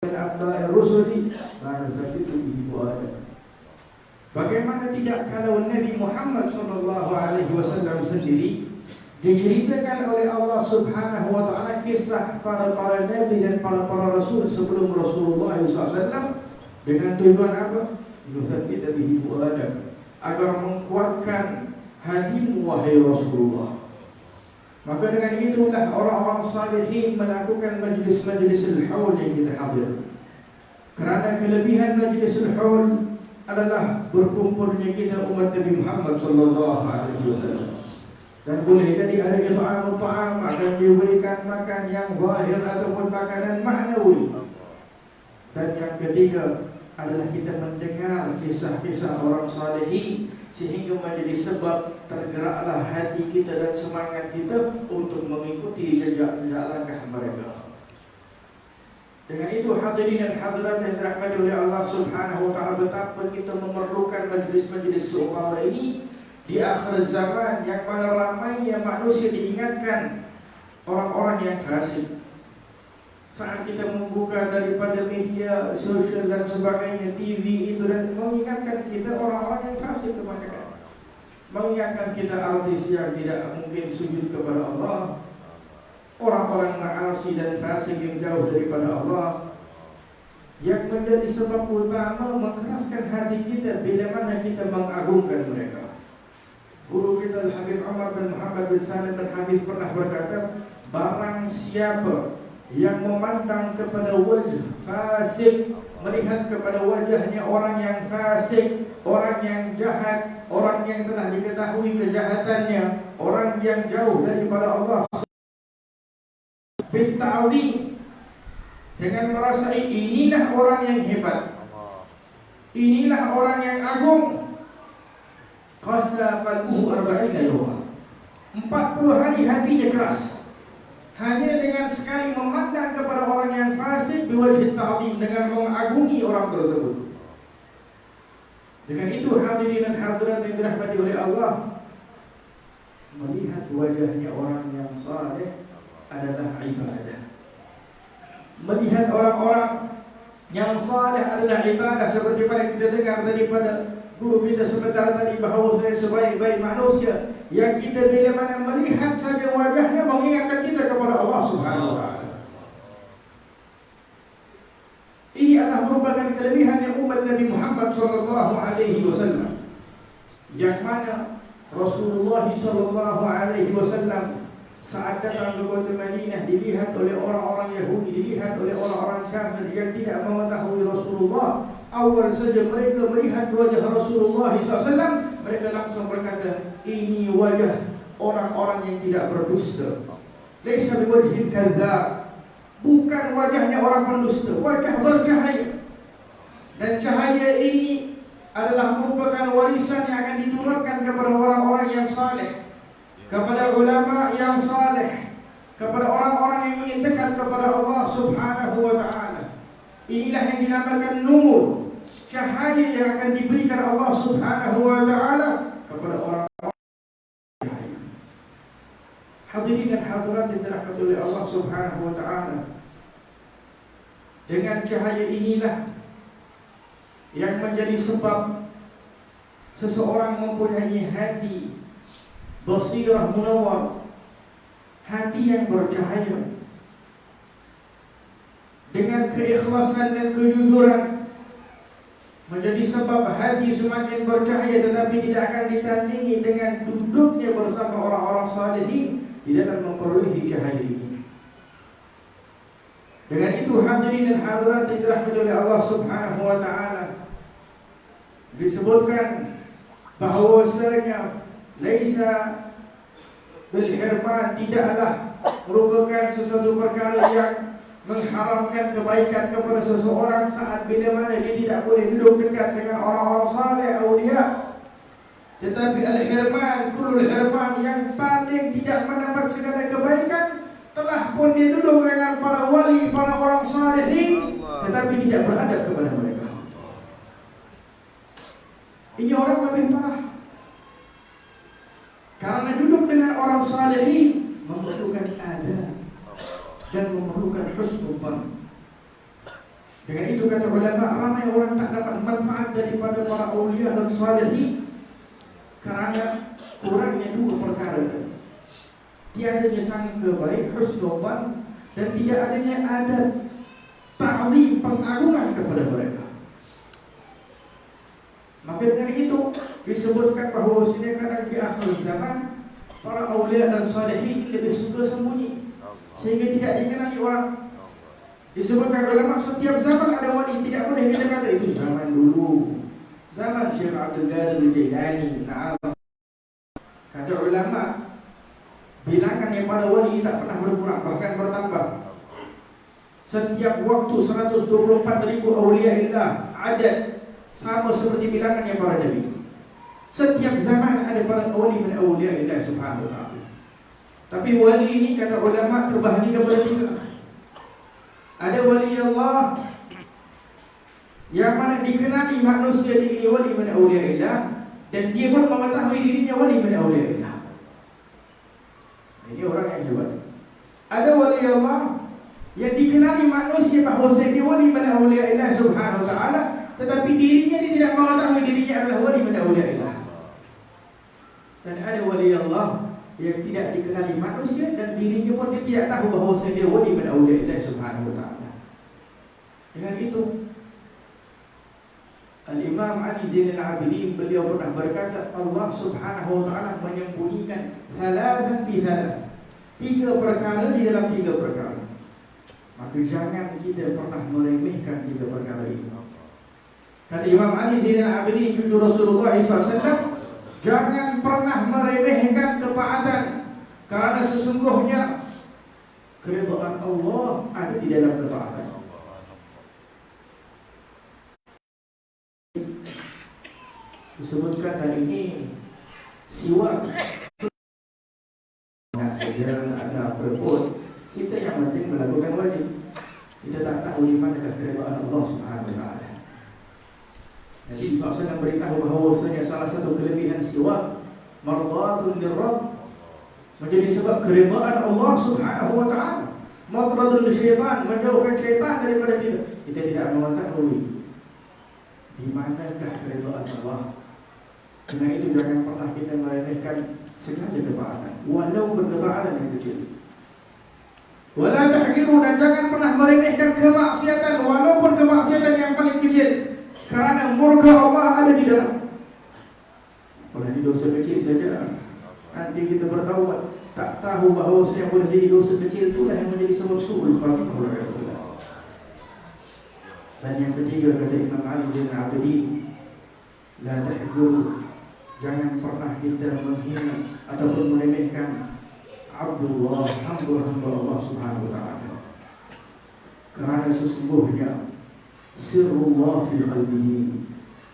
min abda'ir rusuli ma nazakitu bihi fu'adak. Bagaimana tidak kalau Nabi Muhammad SAW sendiri diceritakan oleh Allah Subhanahu wa ta'ala kisah para nabi dan para rasul sebelum Rasulullah SAW dengan tujuan apa? Nuthabbita bihi fu'adak, agar menguatkan hatimu wahai Rasulullah. Maka dengan itulah orang-orang salihin melakukan majlis-majlis al-haul yang kita hadir. Kerana kelebihan majlis al-haul adalah berkumpulnya kita umat Nabi Muhammad sallallahu alaihi wasallam. Dan boleh jadi ada it'amul ta'am, akan diberikan makan yang zahir ataupun makanan ma'nawi. Dan yang ketiga adalah kita mendengar kisah-kisah orang salihin sehingga menjadi sebab tergeraklah hati kita dan semangat kita untuk mengikuti jejak-jejak langkah mereka. Dengan itu hadirin dan hadirat yang dirahmati oleh Allah Subhanahu wa ta'ala, betapa kita memerlukan majlis-majlis seumpama ini di akhir zaman yang mana ramainya manusia diingatkan orang-orang yang fasik. Saat kita membuka daripada media sosial dan sebagainya, TV itu, dan mengingatkan kita orang-orang yang fasik kebanyakan, mengingatkan kita artis yang tidak mungkin sujud kepada Allah, orang-orang ma'asi dan fasik yang jauh daripada Allah, yang menjadi sebab utama mengeraskan hati kita bila mana kita mengagungkan mereka. Guru kita Al-Habib Umar bin Muhammad bin Salim bin Habib pernah berkata, barang siapa yang memandang kepada wajah fasik, melihat kepada wajahnya orang yang fasik, orang yang jahat, orang yang telah diketahui kejahatannya, orang yang jauh daripada Allah, bita'zim, dengan merasai inilah orang yang hebat, inilah orang yang agung, qasa qalbuhu 40 yawma, 40 hari hatinya keras, hanya dengan sekali memandang kepada orang yang fasik biwajhi ta'zim, dengan mengagungi orang tersebut. Dengan itu hadirin dan hadirat yang dirahmati oleh Allah, melihat wajahnya orang yang saleh adalah ibadah. Melihat orang-orang yang saleh adalah ibadah, seperti pada kita dengar daripada guru kita sebentar tadi bahawa saya sebaik-baik manusia yang kita bila mana melihat saja wajahnya mengingatkan kita kepada Allah Subhanahu wa ta'ala. Ini adalah merupakan kelebihan yang umat Nabi Muhammad sallallahu alaihi wasallam, yang mana Rasulullah sallallahu alaihi wasallam saat datang ke kota Madinah dilihat oleh orang-orang Yahudi, dilihat oleh orang-orang kafir yang tidak mengetahui Rasulullah. Awal saja mereka melihat wajah Rasulullah SAW, mereka langsung berkata, ini wajah orang-orang yang tidak berdusta. Laisa biwajhin kadzdzab, bukan wajahnya orang pendusta, wajah bercahaya. Dan cahaya ini adalah merupakan warisan yang akan diturunkan kepada orang-orang yang saleh, kepada ulama yang saleh, kepada orang-orang yang ingin dekat kepada Allah Subhanahu wa ta'ala. Inilah yang dinamakan nur, cahaya yang akan diberikan Allah Subhanahu wa ta'ala kepada orang-orang. Hadirin dan hadirat yang dirahmati oleh Allah Subhanahu wa ta'ala, dengan cahaya inilah yang menjadi sebab seseorang mempunyai hati basirah munawwar, hati yang bercahaya, dengan keikhlasan dan kejujuran, menjadi sebab hati semakin bercahaya, tetapi tidak akan ditandingi dengan duduknya bersama orang-orang salihin di dalam memperolehi cahaya ini. Dengan itu hadirin dan hadirat yang dirahmati oleh Allah Subhanahu wa ta'ala, disebutkan bahawasanya laisa Berhirman tidaklah merupakan sesuatu perkara yang mengharamkan kebaikan kepada seseorang saat bila mana dia tidak boleh duduk dekat dengan orang-orang saleh aulia. Tetapi al-hirman, kulul hirman, yang paling tidak mendapat segala kebaikan, telah pun dia duduk dengan para wali, para orang salihin, tetapi tidak beradab kepada mereka. Ini orang lebih parah. Karena duduk dengan orang salihin memerlukan adab dan memerlukan husnul dzan. Dengan itu kata ulama, ramai orang tak dapat manfaat daripada para aulia dan salihin karena kurangnya dua perkara. Tiadanya sangka baik, husnul dzan, dan tidak adanya adab, ta'zim, pengagungan kepada mereka. Maka dengan itu disebutkan bahawa sini kadang di akhir zaman para aulia dan salihin lebih suka sembunyi sehingga tidak dikenali orang. Disebutkan ulama setiap zaman ada wali, tidak boleh kita kata itu zaman dulu, zaman Syekh Abdul Qadir Al-Jailani. Kata ulama, bilangan yang pada wali tak pernah berkurang, bahkan bertambah. Setiap waktu 124.000 aulia illah adad, sama seperti bilangannya para nabi. Setiap zaman ada para wali min awliya illah subhanahu wa ta'ala. Tapi wali ini kata ulama terbahagi kepada tiga. Ada wali Allah yang mana dikenali manusia ini wali min awliya illah, dan dia pun mengetahui dirinya wali min awliya illah. Ini orang yang hebat. Ada wali Allah yang dikenali manusia bahawa dia wali min awliya illah subhanahu wa ta'ala, tetapi dirinya dia tidak mengetahui dirinya adalah wali min awliya illah. Dan ada wali Allah yang tidak dikenali manusia dan dirinya pun dia tidak tahu bahawa dia wali min awliya illah subhanahu wa ta'ala. Dengan itu Al-Imam Ali Zainal Abidin beliau pernah berkata, Allah subhanahu wa ta'ala menyembunyikan thalathan fi thalath, tiga perkara di dalam tiga perkara. Maka jangan kita pernah meremehkan tiga perkara ini. Kata Imam Ali Zainal Abidin, cucu Rasulullah SAW, jangan pernah meremehkan ketaatan, karena sesungguhnya keridhaan Allah ada di dalam ketaatan. Disebutkan hari ini siwak. Nah, saja ada apa pun, kita yang penting melakukan wajib. Kita tak tahu di mana keridhaan Allah Subhanahu wa ta'ala. Nabi SAW beritahu bahawasanya salah satu kelebihan siwak mardatun lirrabb, menjadi sebab keridhaan Allah Subhanahu wa ta'ala, matradun syaitan, menjauhkan syaitan daripada kita. Kita tidak mengetahui di manakah keridhaan Allah. Dengan itu jangan pernah kita meremehkan segala ketaatan, walaupun ketaatan yang kecil. Wala tahqiru, dan jangan pernah meremehkan kemaksiatan, walaupun kemaksiatan yang paling kecil, kerana murka Allah ada di dalam. Kalau ini dosa kecil saja, nanti kita bertaubat, tak tahu bahawa yang boleh jadi dosa kecil itulah yang menjadi sebab su'ul khatimah. Dan yang ketiga kata Imam Ali Zainal Abidin, la tahqiru, jangan pernah kita menghina ataupun meremehkan Abdullah, hamba Allah Subhanahu wa ta'ala. Kerana sesungguhnya sirrullah fi qalbihi,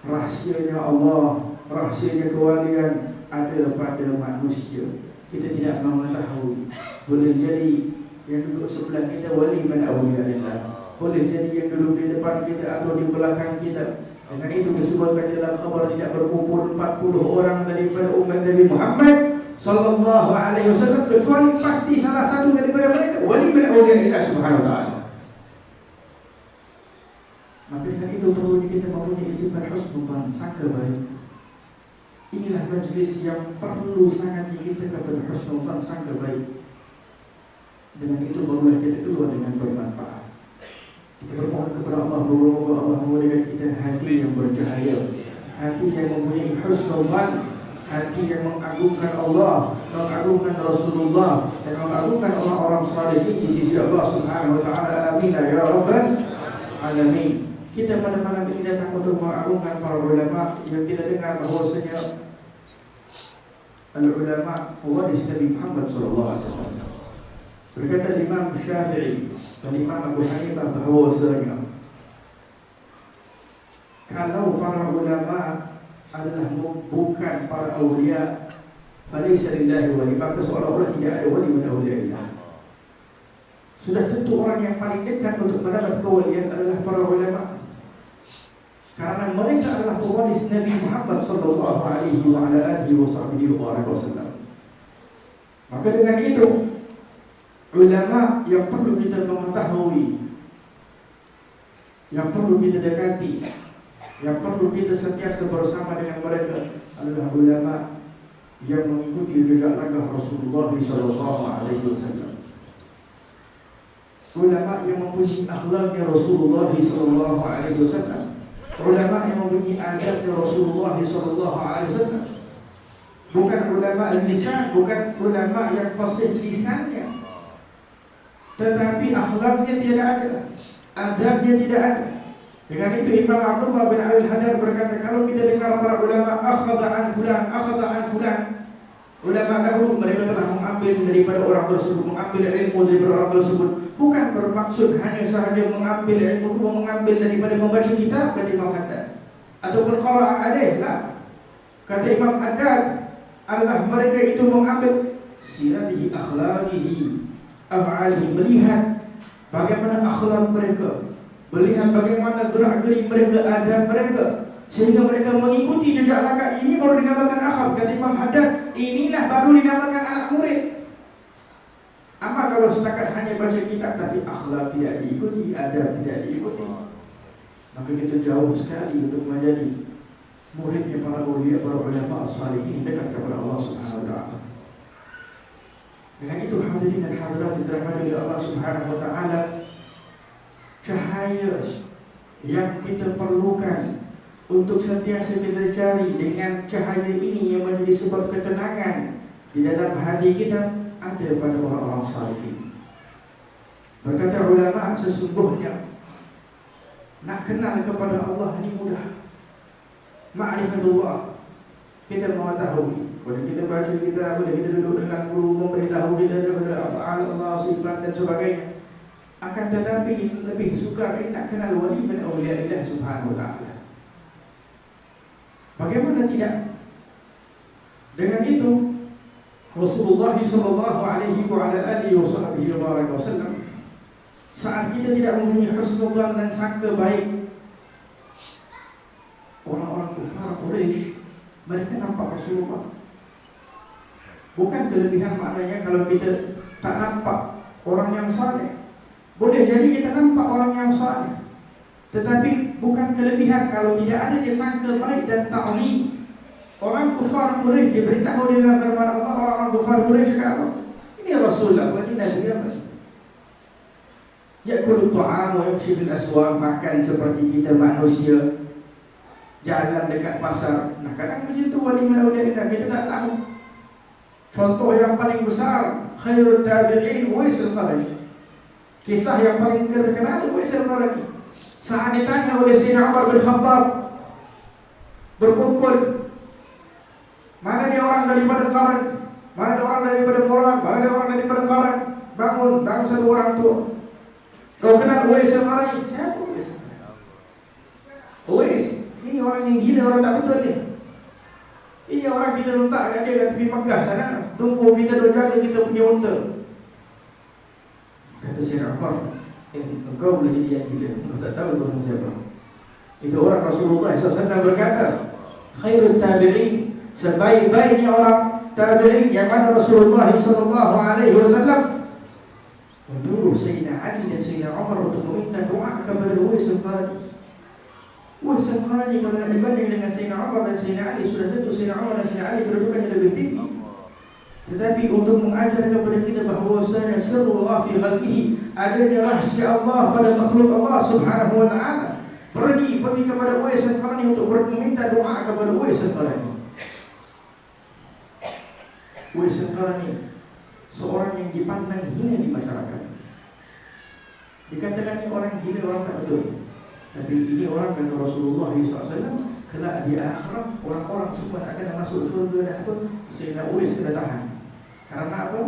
rahsianya Allah, rahsianya kewalian ada pada manusia. Kita tidak mengetahui. Boleh jadi yang duduk sebelah kita wali min awliya illah, boleh jadi yang duduk di depan kita atau di belakang kita. Dengan itu disebutkan dalam khabar tidak berkumpul 40 orang daripada umat Nabi Muhammad sallallahu alaihi wasallam kecuali pasti salah satu daripada mereka wali min awliya illah subhanahu wa ta'ala. Maka dengan itu perlu kita mempunyai sifat husnul dzan, sangka baik. Inilah majlis yang perlu sangat kita kepada husnul dzan, sangka baik. Dengan itu barulah kita keluar dengan bermanfaat. Kita bermohon kepada Allah, moga Allah memberikan kita hati yang bercahaya, hati yang mempunyai husnul dzan, hati yang mengagungkan Allah, mengagungkan Rasulullah, dan mengagungkan orang-orang salihin di sisi Allah Subhanahu wa ta'ala. Amin ya rabbal alamin. Kita pada malam ini datang untuk mengagungkan para ulama yang kita dengar bahawasanya al-ulama pewaris Nabi Muhammad SAW. Berkata Imam Syafi'i dan Imam Abu Hanifah bahawasanya kalau para ulama adalah bukan para awliya, falaysa lillahi wali, maka seolah-olah tidak ada wali min awliyaillah. Sudah tentu orang yang paling dekat untuk mendapat kewalian adalah para ulama, karena mereka adalah pewaris Nabi Muhammad sallallahu alaihi wasallam. Maka dengan itu ulama yang perlu kita mengetahui, yang perlu kita dekati, yang perlu kita sentiasa bersama dengan mereka adalah ulama yang mengikuti jejak langkah Rasulullah sallallahu alaihi wasallam. Ulama yang mempunyai akhlaknya Rasulullah sallallahu alaihi wasallam. Ulama yang mempunyai adabnya Rasulullah sallallahu alaihi wasallam. Bukan ulama lisan, bukan ulama yang fasih lisannya, tetapi akhlaknya tidak ada, adabnya tidak ada. Dengan itu Imam Abdullah bin Al-Hadar berkata, kalau kita dengar para ulama akhadha an fulan, ulama dahulu mereka telah mengambil daripada orang tersebut, mengambil ilmu daripada orang tersebut, bukan bermaksud hanya sahaja mengambil ilmu, mengambil daripada membaca kitab, kata Imam Haddad, ataupun qara'a alaih. La, kata Imam Haddad adalah mereka itu mengambil siratihi, akhlaqihi, af'alihi, melihat bagaimana akhlak mereka, melihat bagaimana gerak-geri mereka, adab mereka, sehingga mereka mengikuti jejak langkah ini baru dinamakan akhlak. Kata Imam Haddad, inilah baru dinamakan anak murid. Ama kalau setakat hanya baca kitab tapi akhlak tidak diikuti, adab tidak diikuti, maka kita jauh sekali untuk menjadi muridnya para awliya, para ulama as-salihin, dekat kepada Allah Subhanahu wa taala. Dengan itu hadirin dan hadirat dirahmati oleh Allah Subhanahu wa taala, cahaya yang kita perlukan untuk sentiasa kita cari, dengan cahaya ini yang menjadi sebab ketenangan di dalam hati kita, ada pada orang-orang salihin. Berkata ulama, sesungguhnya nak kenal kepada Allah ini mudah. Ma'rifatullah, kita mengetahui, boleh kita baca kitab, boleh kita duduk dengan guru memberitahu kita daripada af'al Allah, sifat dan sebagainya. Akan tetapi lebih suka kita nak kenal wali min awliyaillah subhanahu wa ta'ala. Bagaimana tidak? Dengan itu Rasulullah sallallahu alaihi wa ala alihi wasallam, saat kita tidak mempunyai husnudzan dan sangka baik, orang-orang kufar Quraisy mereka nampak Rasulullah. Bukan kelebihan maknanya kalau kita tak nampak orang yang saleh. Boleh jadi kita nampak orang yang saleh, tetapi bukan kelebihan kalau tidak ada disangka baik dan ta'zim. Orang kufar Quraisy diberitahu di dalam firman Allah, orang-orang kufar Quraisy kata, ini Rasulullah, ini Nabi apa? Ya'kulu ta'am wa yamshi fil aswaq, makan seperti kita manusia, jalan dekat pasar. Nah, kadang macam tu wali min awliyaillah, kita tak tahu. Contoh yang paling besar, khairul tabi'in Uwais al-Qarni. Kisah yang paling terkenal Uwais al-Qarni. Saat ditanya oleh Sayyidina Umar bin Khattab, berkumpul, mana dia orang daripada Qaran, mana dia orang daripada Murad, mana dia orang daripada Qaran, bangun satu orang tua. Kau kenal Uwais al-Qarni? Siapa Uwais al-Qarni? Uwais, ini orang yang gila, orang tak betul ni. Ini orang kita letak kat dia kat tepi Makkah sana, tunggu kita dua jaga kita punya unta. Kata Sayyidina Umar, engkau boleh jadi yang gila, engkau tak tahu kau siapa. Itu orang Rasulullah SAW berkata, khairul tabi'in, sebaik-baiknya orang tabi'in yang mana Rasulullah SAW menyuruh Sayyidina Ali dan Sayyidina Umar untuk meminta doa kepada Uwais al-Qarni. Uwais al-Qarni kalau nak dibanding dengan Sayyidina Umar dan Sayyidina Ali, sudah tentu Sayyidina Umar dan Sayyidina Ali kedudukannya lebih tinggi. Tetapi untuk mengajar kepada kita bahawasanya sirrullah fi khalqihi, adanya rahsia Allah pada makhluk Allah Subhanahu wa taala. Pergi kepada Uwais al-Qarni untuk meminta doa kepada Uwais al-Qarni. Uwais al-Qarni seorang yang dipandang hina di masyarakat. Dikatakan ini orang gila, orang tak betul. Tapi ini orang kata Rasulullah SAW, kelak di akhirat orang-orang semua akan masuk surga dah pun Sayyidina Uwais kena tahan. Karena apa?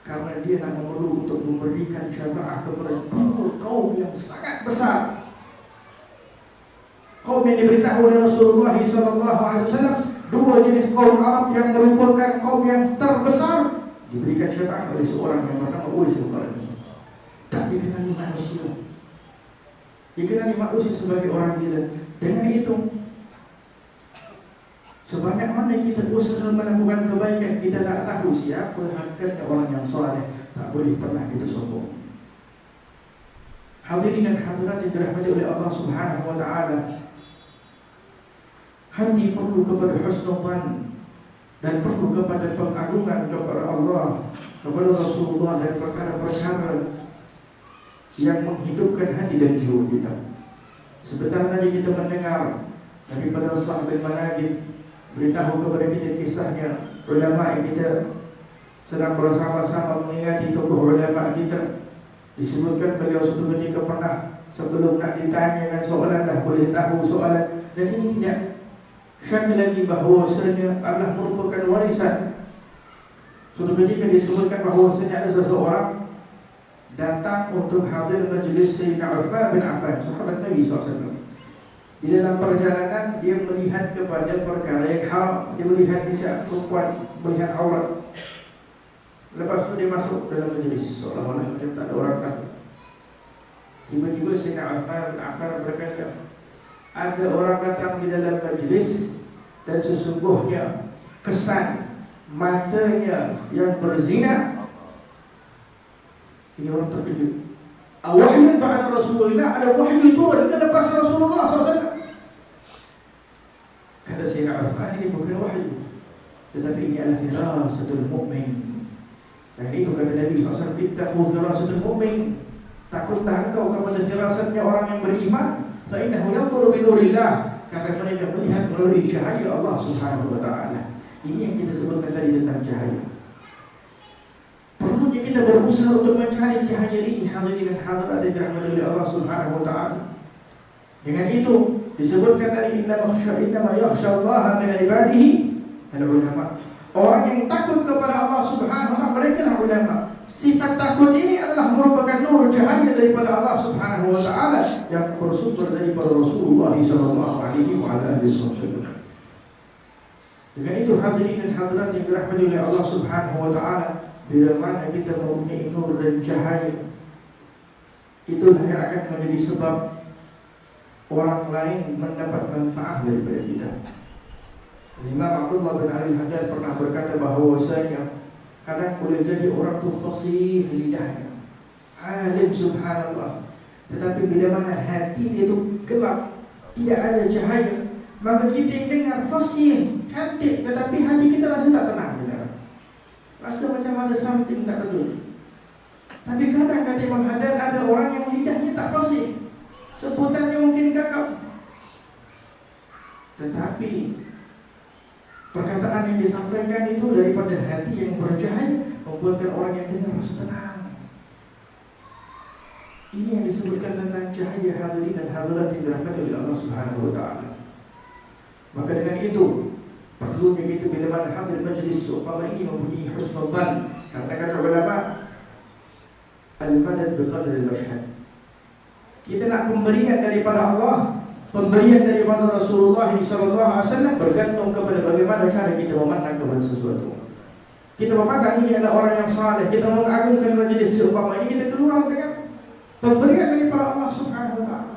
Karena dia nak memerlu untuk memberikan syafaat kepada dua kaum yang sangat besar. Kaum yang diberitahu oleh Rasulullah SAW, dua jenis kaum Arab yang merupakan kaum yang terbesar, diberikan syafaat oleh seorang yang bernama Uwais al-Qarni. Tak dikenali manusia, dikenali manusia sebagai orang gila. Dengan itu, sebanyak mana kita berusaha melakukan kebaikan, kita tak tahu siapa hakikatnya orang yang saleh. Tak boleh pernah kita sombong. Hadirin dan hadirat yang dirahmati oleh Allah Subhanahu wa taala, hati perlu kepada husnuzan dan perlu kepada pengagungan kepada Allah, kepada Rasulullah dan perkara-perkara yang menghidupkan hati dan jiwa kita. Sebentar tadi kita mendengar daripada Sa'd bin Managib beritahu kepada kita kisahnya ulama yang kita sedang bersama-sama mengingati tokoh ulama kita. Disebutkan beliau suatu ketika pernah sebelum nak ditanya dengan soalan dah boleh tahu soalan, dan ini tidak syak lagi bahawasanya adalah merupakan warisan. Suatu ketika disebutkan bahawasanya ada seseorang datang untuk hadir majlis Sayyidina Uthman bin Affan, sahabat Nabi SAW. Di dalam perjalanan dia melihat kepada perkara yang haram. Dia melihat nisya perempuan, melihat aurat. Lepas tu dia masuk dalam majlis seolah-olah macam tak ada orang tahu. Tiba-tiba Sayyidina Uthman bin Affan berkata, ada orang datang di dalam majlis dan sesungguhnya kesan matanya yang berzina. Ini orang terkejut. Wahyu ba'da Rasulullah, ada wahyu itu ada lepas Rasulullah SAW. Kata Sayyidina Uthman, ini bukan wahyu, tetapi ini adalah firasatul mu'min. Dan itu kata Nabi SAW, ittaqu firasatul mu'min. Takutlah engkau kepada firasatnya orang yang beriman. Fa innahu yanzuru bi nurillah, karena mereka melihat melalui cahaya Allah Subhanahu wa taala. Ini yang kita sebutkan tadi tentang cahaya. Perlunya kita berusaha untuk mencari cahaya ini, hadirin dan hadirat yang dirahmati oleh Allah Subhanahu wa taala. Dengan itu disebutkan tadi innama yakhsha Allah min ibadihi al-ulama. Orang yang takut kepada Allah Subhanahu wa taala mereka lah ulama. Sifat takut ini adalah merupakan nur cahaya daripada Allah Subhanahu wa taala yang bersumber daripada Rasulullah sallallahu alaihi wasallam. Dengan itu hadirin dan hadirat yang dirahmati oleh Allah Subhanahu wa taala, bila mana kita mempunyai nur dan cahaya, itulah yang akan menjadi sebab orang lain mendapat manfaat daripada kita. Imam Abdullah bin Ali Haddad pernah berkata bahawasanya kadang boleh jadi orang tu fasih lidahnya, alim subhanallah, tetapi bila mana hati dia tu gelap, tidak ada cahaya, maka kita yang dengar fasih, cantik, tetapi hati kita rasa tak tenang. Rasa macam ada something tak betul. Tapi kadang kata Imam Haddad, ada orang yang lidahnya tak fasih, sebutannya mungkin gagap, tetapi perkataan yang disampaikan itu daripada hati yang bercahaya, membuatkan orang yang dengar rasa tenang. Ini yang disebutkan tentang cahaya hadirin dan hadirat yang dirahmati oleh Allah Subhanahu wa taala. Maka dengan itu perlunya kita bila mana hadir majlis seumpama ini mempunyai husnuzan, karena kata ulama al-madad biqadri al-mashhad. Kita nak pemberian daripada Allah, pemberian daripada Rasulullah SAW bergantung kepada bagaimana cara kita memandang kepada sesuatu. Kita memandang ini adalah orang yang saleh, kita mengagungkan majlis seumpama ini, kita keluar dengan pemberian daripada Allah Subhanahu wa taala.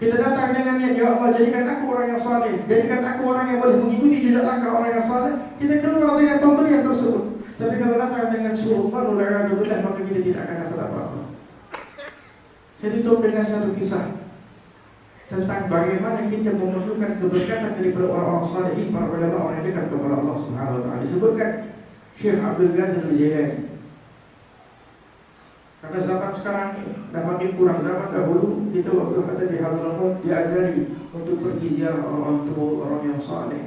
Kita datang dengan niat, ya Allah jadikan aku orang yang saleh, jadikan aku orang yang boleh mengikuti jejak langkah orang yang saleh. Kita keluar dengan pemberian tersebut. Tapi kalau datang dengan sultan ulama, maka kita tidak akan dapat apa-apa. Saya tutup dengan satu kisah tentang bagaimana kita memerlukan keberkatan daripada orang-orang salihin, para ulama, orang yang dekat kepada Allah Subhanahu wa taala. Disebutkan Syekh Abdul Qadir Al-Jailani. Karena zaman sekarang ini dah makin kurang. Zaman dahulu kita waktu kata di Hadramaut diajari untuk pergi ziarah orang tua, orang yang saleh.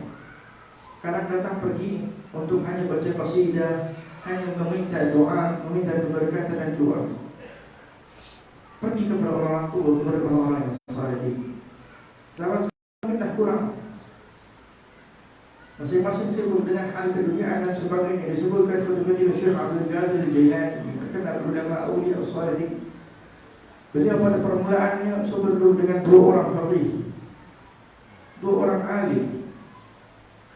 Kadang datang pergi untuk hanya baca qasidah, hanya meminta doa, meminta keberkatan dan doa. Pergi kepada orang tua, kepada orang yang saleh. Zaman sekarang dah kurang. Masing-masing sibuk dengan hal keduniaan dan sebagainya. Disebutkan suatu ketika Syekh Abdul Qadir Al-Jailani, terkenal ulama awliya as-salihin, beliau pada permulaannya sebelum dengan 2 orang faqih, 2 orang alim.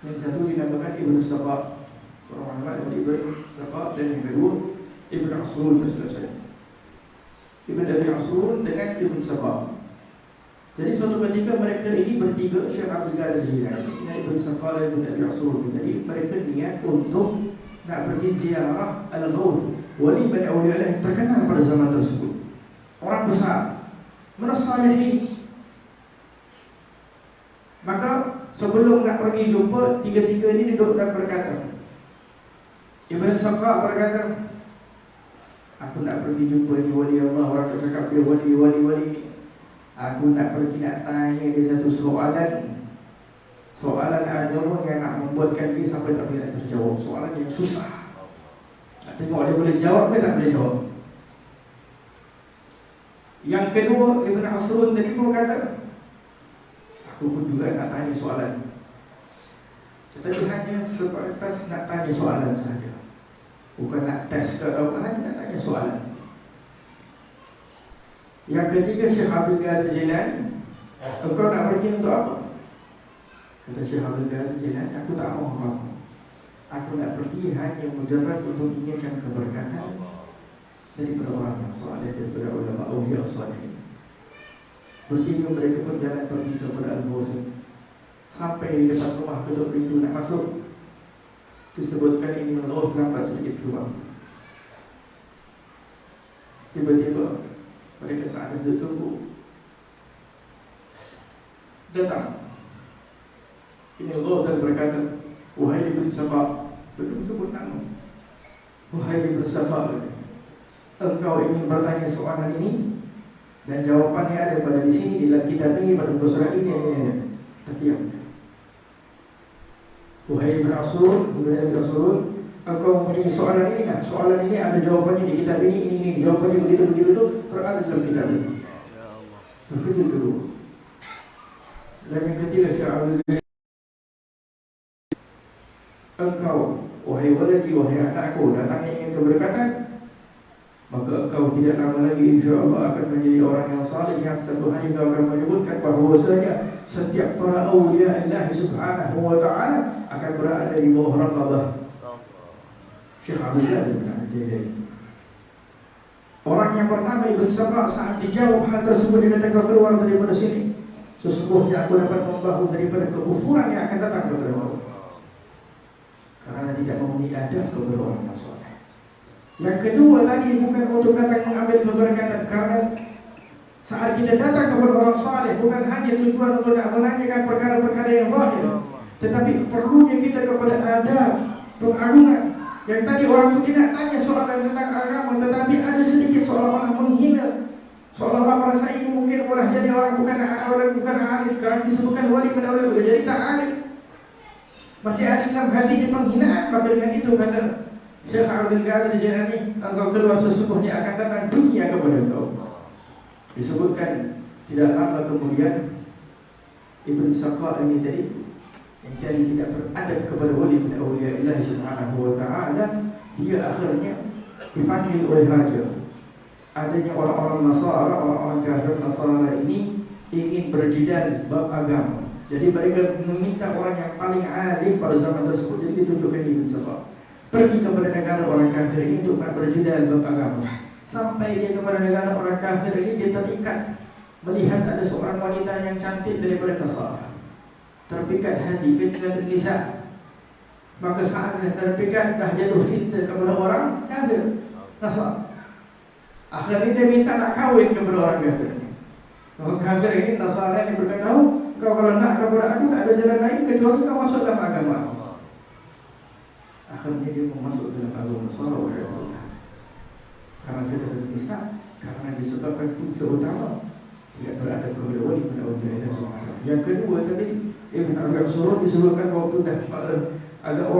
Yang satu dinamakan Ibn Saqaf, seorang ulama Ibn Saqaf, dan yang kedua Ibn Asrun, terselesai. Ibn Abi Asrun dengan Ibn Saqaf. Jadi suatu ketika mereka ini bertiga, Syekh Abdul Qadir Al-Jailani, Ibn Saqaf dan Ibn Abi Asrun, jadi mereka niat untuk nak pergi ziarah Al-Ghawth, wali bin awliya yang terkenal pada zaman tersebut. Orang besar, minas salihin. Maka sebelum nak pergi jumpa, tiga-tiga ini duduk dan berkata. Ibn Saqaf berkata, aku nak pergi jumpa ni wali Allah. Orang tu cakap dia wali. Aku nak pergi nak tanya dia satu soalan agama yang nak membuatkan dia sampai tak boleh nak terjawab. Soalan yang susah. Nak tengok dia boleh jawab ke tak boleh jawab. Yang kedua, Ibn Asrun tadi pun kata, aku pun juga nak tanya soalan. Tetapi hanya sebatas nak tanya soalan sahaja, bukan nak test ke apa, hanya nak tanya soalan. Yang ketiga, Syekh Abdul Qadir Jailani, engkau nak pergi untuk apa? Kata Syekh Abdul Qadir Jailani, aku tak mau apa-apa. Aku nak pergi hanya mujarrad untuk inginkan keberkatan daripada orang yang soleh, daripada ulama awliya soleh. Bertiga mereka pun jalan pergi kepada Al-Ghawth. Sampai di depan rumah ketuk pintu nak masuk, disebutkan ini Al-Ghawth lambat sedikit keluar. Tiba-tiba mereka saat itu tunggu, datang ini Al-Ghawth dan berkata, wahai Ibn Saqaf, belum sebut nama, wahai Ibn Saqaf, engkau ingin bertanya soalan ini dan jawapannya ada pada di sini, di dalam kitab ini, pada buku surat ini. Terdiam. Wahai Ibn Asrun, engkau mempunyai soalan ini kan? Soalan ini ada jawapannya di kitab ini, jawapannya begitu tu terada dalam kitab ini. Terkejut dulu. Dan yang ketiga, Syekh Abdul Qadir, engkau, wahai waladi, wahai anakku, datang ingin keberkatan, maka engkau tidak lama lagi insya-Allah akan menjadi orang yang saleh, yang satu hari engkau akan menyebutkan bahawasanya setiap para awliya Allah Subhanahu wa taala akan berada di bawah raqabah Syekh Abdul Qadir. Orang yang pertama Ibn Saqaf saat dijawab hal tersebut, dia kata, keluar daripada sini, sesungguhnya aku dapat membahu daripada kekufuran yang akan datang kepada Allah, karena tidak memenuhi adab kepada orang yang saleh. Yang kedua tadi bukan untuk datang mengambil keberkatan, karena saat kita datang kepada orang saleh bukan hanya tujuan untuk nak menanyakan perkara-perkara yang zahir, tetapi perlunya kita kepada adab, pengagungan. Yang tadi orang sudah nak tanya soalan tentang agama, tetapi ada sedikit seolah-olah menghina, seolah-olah merasa ini mungkin boleh jadi orang bukan alim, karena disebutkan wali pada wali, jadi tak alim, masih ada dalam hatinya penghinaan. Maka dengan itu kata Syekh Abdul Qadir Jailani, engkau keluar sesungguhnya akan datang dunia kepada engkau. Disebutkan tidak lama kemudian Ibn Saqaf ini tadi yang tadi tidak beradab kepada wali min awliya Allah Subhanahu wa taala, dia akhirnya dipanggil oleh raja. Adanya orang-orang Nasara, orang-orang kafir Nasara ini ingin berjidal bab agama. Jadi mereka meminta orang yang paling alim pada zaman tersebut, jadi ditunjukkan Ibn Saqaf pergi kepada negara orang kafir ini untuk berjidal bab agama. Sampai dia kepada negara orang kafir ini, dia terikat melihat ada seorang wanita yang cantik daripada Nasara. Terpikat hati, fitnatul nisa. Maka saat dia terpikat, dah jatuh cinta kepada orang kafir Nasara. Akhirnya dia minta nak kahwin kepada orang kafir ini. Orang kafir ini Nasara ini berkata, kau kalau nak kepada aku tak ada jalan lain kecuali kau masuk dalam agama. Akhirnya dia masuk dalam agama Nasara. Karena fitnatul nisa, karena disebabkan punca utama tidak berada kepada wali pada Allah SWT. Yang kedua tadi Ibn Abi Asrun disebutkan waktu dah agak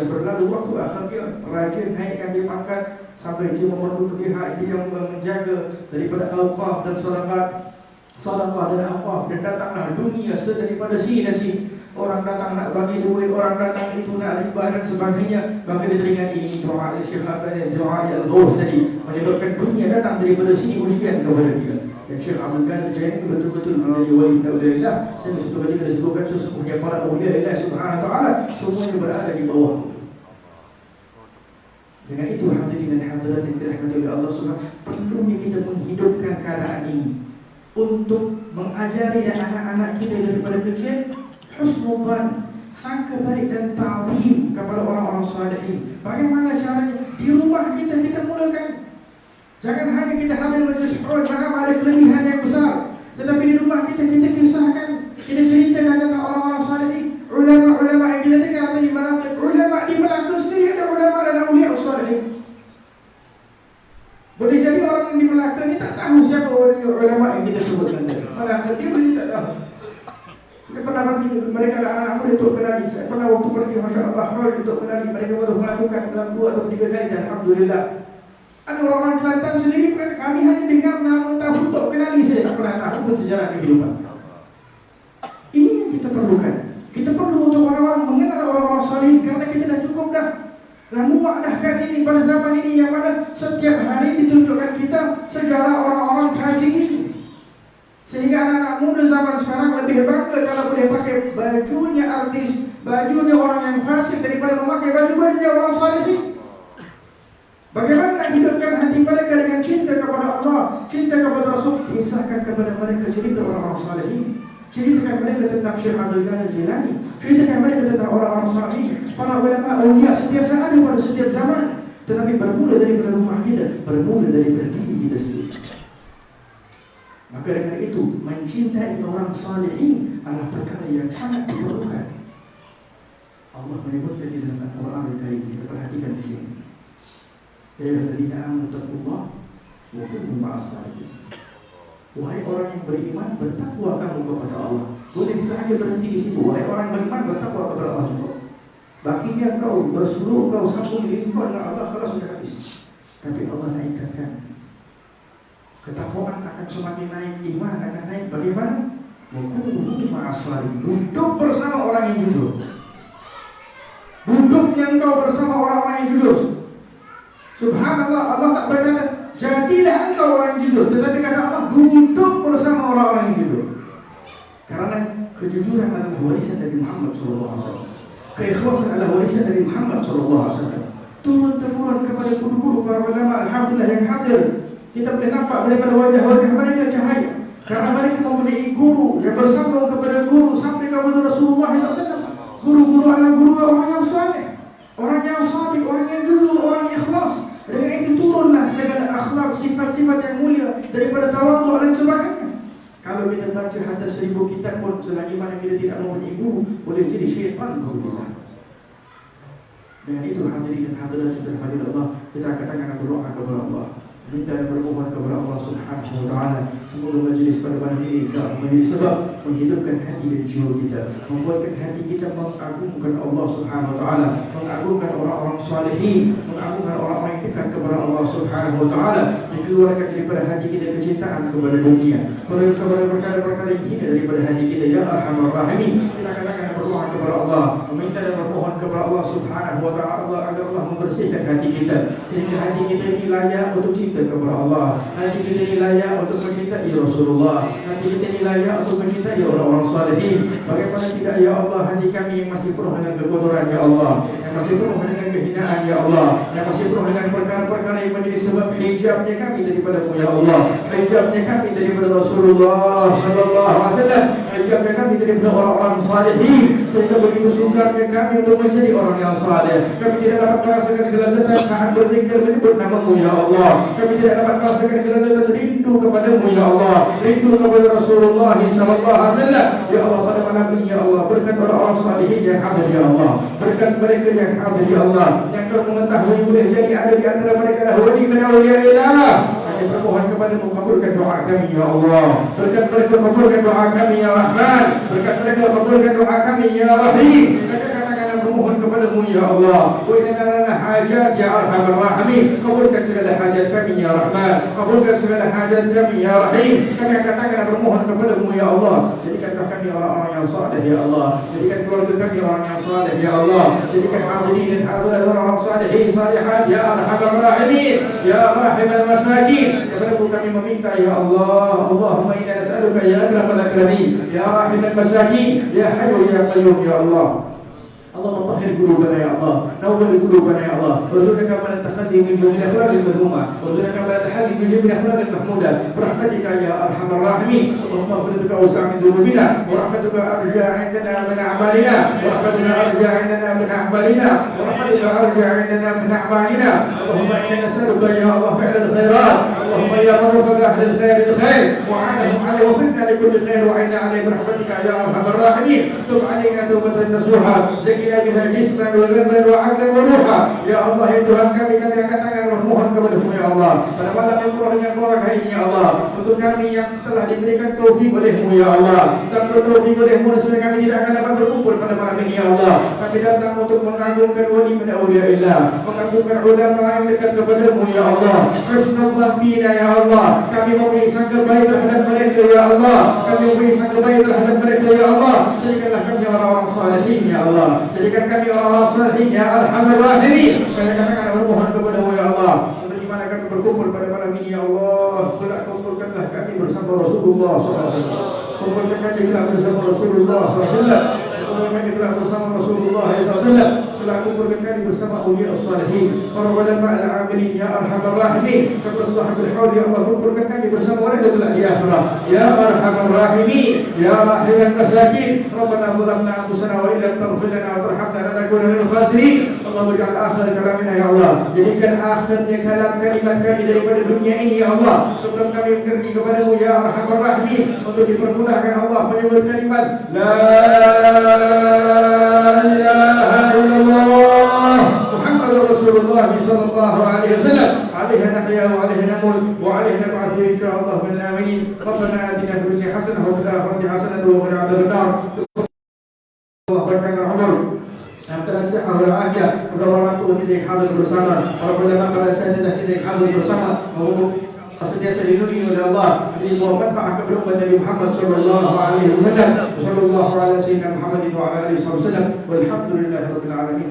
berlalu waktu, akhirnya raja naikkan dia pangkat sampai dia memenuhi pihak dia yang menjaga daripada awqaf dan sadaqah dan awqaf, dan datanglah dunia sedaripada sini dan sini orang datang nak bagi duit, orang datang itu nak riba dan sebagainya. Maka dia teringat ini doa Syekh Abdul doa Al-Ghaus tadi, menyebabkan dunia datang daripada sini ujian kepada dia. Dan Syekh Abdul Qadir Jailani betul-betul menjadi wali Allah. Saya satu kali disebutkan sesungguhnya para awliya Allah Subhanahu wa taala semuanya berada di bawah. Dengan itu hadirin dan hadirat yang dirahmati oleh Allah Subhanahu, perlunya kita menghidupkan keadaan ini untuk mengajari dan anak-anak kita daripada kecil husnudzan, sangka baik dan ta'zim kepada orang-orang salihin. Bagaimana caranya? Di rumah kita mulakan. Jangan hanya kita hadir majlis sahur, jangan ada kelebihan yang besar, tetapi di rumah kita kisahkan, kita ceritakan tentang orang-orang salihin, ulama-ulama yang kita dengar tadi manaqib ulama di Melaka sendiri ada ulama dan aulia salihin. Boleh jadi orang yang di Melaka ni tak tahu siapa ulama yang kita sebutkan tadi. Melaka dia boleh tak tahu. Kita pernah pergi, mereka ada anak-anak muda untuk kenali. Saya pernah waktu pergi, Masya Allah, untuk kenali. Mereka baru melakukan dalam 2 atau 3 kali dan Alhamdulillah. Ada orang Kelantan sendiri berkata, kami hanya dengar nama tahu untuk kenali, saya tak pernah tahu pun sejarah kehidupan. Ini yang kita perlukan. Kita perlu untuk orang-orang mengenal orang-orang salih, karena kita dah cukup dah. Muak dah kan ini pada zaman ini yang mana setiap hari ditunjukkan kita sejarah orang-orang fasik ini. Sehingga anak-anak muda zaman sekarang lebih bangga kalau boleh pakai bajunya artis, bajunya orang yang fasik daripada memakai baju-bajunya orang salih. Bagaimana nak hidupkan hati mereka dengan cinta kepada Allah, cinta kepada Rasul? Kisahkan kepada mereka cerita orang-orang salih ini. Ceritakan mereka tentang Syekh Abdul Qadir Jailani. Ceritakan mereka tentang orang-orang salih, para ulama awliya sentiasa ada pada setiap zaman. Tetapi bermula daripada rumah kita, bermula daripada diri kita sendiri. Maka dengan itu, mencintai orang salihin adalah perkara yang sangat diperlukan. Allah menyebutkan di dalam Al-Quran Al-Karim. Kita perhatikan di sini. Ya ayyuhallazina amanu taqullaha wa kunu ma'as shalihin. Wahai orang yang beriman, bertakwa kamu kepada Allah. Boleh sahaja berhenti di situ. Wahai orang beriman, bertakwa kepada Allah cukup. Bakinya kau bersuluh, kau sambung diri kau dengan Allah kalau sudah habis. Tapi Allah naikkan. Ketakwaan akan semakin naik, iman akan naik. Bagaimana? Wakunu ma'as shalihin. Duduk bersama orang yang jujur. Duduknya engkau bersama orang-orang yang jujur. Subhanallah, Allah tak berkata jadilah engkau orang yang jujur, tetapi kata Allah duduk bersama orang-orang yang jujur. Karena kejujuran adalah warisan Nabi Muhammad SAW. Keikhlasan adalah warisan Nabi Muhammad SAW. Turun-temurun kepada guru-guru para ulama, alhamdulillah yang hadir. Kita boleh nampak daripada wajah-wajah mereka cahaya. Karena mereka mempunyai guru yang bersambung kepada guru sampai kepada Rasulullah SAW. Guru-guru adalah guru orang yang saleh, orang yang salih, orang yang jujur, orang yang ikhlas. Dengan itu turunlah segala akhlak, sifat-sifat yang mulia daripada tawadhu dan sebagainya. Kalau kita baca hatta 1000 kitab pun selagi mana kita tidak mempunyai guru, boleh jadi syaitan guru kita. Dengan itu hadirin dan hadirat yang dirahmati Allah, kita katakan berdoa kepada Allah, minta dan bermohon kepada Allah Subhanahu wa taala. Semoga majlis pada malam ini menjadi sebab menghidupkan hati dan jiwa kita, membuatkan hati kita mengagungkan Allah Subhanahu wa taala, mengagungkan orang-orang salihin, mengagungkan orang-orang yang dekat kepada Allah Subhanahu wa taala, dikeluarkan daripada hati kita kecintaan kepada dunia, kepada perkara-perkara yang hina daripada hati kita. Ya Arhamar Rahimin, kita katakan berdoa kepada Allah, meminta dan bermohon kepada Allah Subhanahu wa taala agar Allah membersihkan hati kita sehingga hati kita ini layak untuk cinta kepada Allah, hati kita ini layak untuk mencintai Rasulullah, hati kita ini layak untuk mencintai orang-orang salihin. Bagaimana tidak ya Allah, hati kami yang masih penuh dengan kekotoran ya Allah, yang masih penuh dengan kehinaan ya Allah, yang masih penuh dengan perkara-perkara yang menjadi sebab hijabnya kami daripada-Mu ya Allah, hijabnya kami daripada Rasulullah sallallahu alaihi wasallam, hijabnya kami daripada orang-orang salihin, sehingga begitu sukarnya kami untuk menjadi orang yang saleh. Kami tidak dapat merasakan kelezatan saat berzikir menyebut nama-Mu ya Allah. Kami tidak dapat merasakan kelezatan rindu kepada-Mu ya Allah, rindu kepada Rasulullah sallallahu alaihi wasallam. Ya Allah, pada malam ini ya Allah, berkat orang-orang salihin yang hadir ya Allah, berkat mereka yang hadir ya Allah, yang Kau mengetahui boleh jadi ada di antara mereka adalah wali min awliyaillah. Kami bermohon kepada-Mu, kabulkan doa kami ya Allah. Berkat mereka kabulkan doa kami ya Rahman, berkat mereka kabulkan doa kami ya Rahim. Maka katakan bermohon kepadamu ya Allah. Wa inna lana hajat ya arhamar rahimin. Kabulkan segala hajat kami ya Rahman. Kabulkan segala hajat kami ya Rahim. Kami akan tangan bermohon kepadamu ya Allah. Jadikanlah kami orang-orang yang saleh ya Allah. Jadikan keluarga kami orang yang saleh ya Allah. Jadikan hadirin dan hadirat orang salihin salihat ya arhamar rahimin. Ya rahimul masakin. Kepada kami meminta ya Allah. Allahumma inna nas'aluka ya akramal akramin. Ya rahimul masakin. Ya hayyu ya qayyum ya Allah. اللهم طهر قلوبنا يا الله، نور قلوبنا يا الله، وارزقنا من التخلي من جميع الاخلاق المذمومه، وارزقنا من التحلي من جميع الاخلاق المحموده، برحمتك يا ارحم الراحمين. اللهم اغفرك اوسع من ذنوبنا، ورحمتك ارجى عندنا من اعمالنا، ورحمتك ارجى عندنا من اعمالنا، ورحمتك ارجى عندنا من اعمالنا. اللهم انا نسالك يا الله فعل الخيرات، اللهم يا من رفق اهل الخير الخير، وعانهم عليه وفقنا لكل خير وعنا عليه برحمتك يا ارحم الراحمين. تب علينا توبه نصوحا، زكنا بها جسما وقلبا وعقلا وروحا. Ya Allah, ya Tuhan kami angkat tangan bermohon kepada-Mu ya Allah. Pada malam yang penuh dengan barakah ini ya Allah, untuk kami yang telah diberikan taufik oleh-Mu ya Allah, dan taufik oleh-Mu sehingga kami tidak akan dapat berkumpul pada malam ini ya Allah. Kami datang untuk mengagungkan wali min awliyaillah, mengagungkan ulama yang dekat kepada-Mu ya Allah. Husnul fina ya Allah. Kami mempunyai sangka baik terhadap mereka ya Allah. Kami mempunyai sangka baik terhadap mereka ya Allah. Jadikanlah kami orang-orang salihin ya Allah. Jadikan kami orang-orang salihin ya arhamar rahimin. Kami katakan bermohon kepada-Mu ya Allah. Di mana kami berkumpul pada malam ini ya Allah, kelak kumpulkanlah kami bersama Rasulullah SAW. Kumpulkan kami kelak bersama Rasulullah SAW. Kumpulkan kami kelak bersama Rasulullah SAW. Kelak kumpulkan kami bersama awliya as-salihin, para ulama al-amilin ya arhamar rahimin. Kepada sahabat haul ya Allah, kumpulkan kami bersama mereka kelak di akhirat ya arhamar rahimin. Ya rahimul masakin. Rabbana zalamna anfusana wa illam taghfir lana wa tarhamna lanakunanna minal khasirin. Allahumma ij'al akhir kalamina ya Allah. Jadikan akhirnya kalam kalimat kami daripada dunia ini ya Allah, sebelum kami pergi kepada-Mu ya arhamar rahimin, untuk dipermudahkan Allah menyebut kalimat la ilaha illallah Muhammadur Rasulullah sallallahu alaihi wasallam. Alaihi nahya wa alaihi namut wa alaihi nab'athu insyaallah min al-aminin. Rabbana atina fid dunya hasanah wa fil akhirati hasanah wa qina adzabannar. Allah berkata Umar dalam keadaan sehat walafiat, pada orang tua kita yang hadir bersama, para ulama pada sahabat kita yang hadir bersama, senantiasa dilindungi oleh Allah, diberi manfaat kepada umat Nabi Muhammad sallallahu alaihi wasallam. Sallallahu ala sayyidina Muhammad wa ala alihi wasallam. Walhamdulillahirabbil alamin.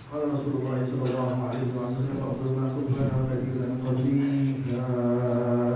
قال رسول الله صلى الله عليه وسلم أفضل ما قلت لنا ونبي لنا قبلي لا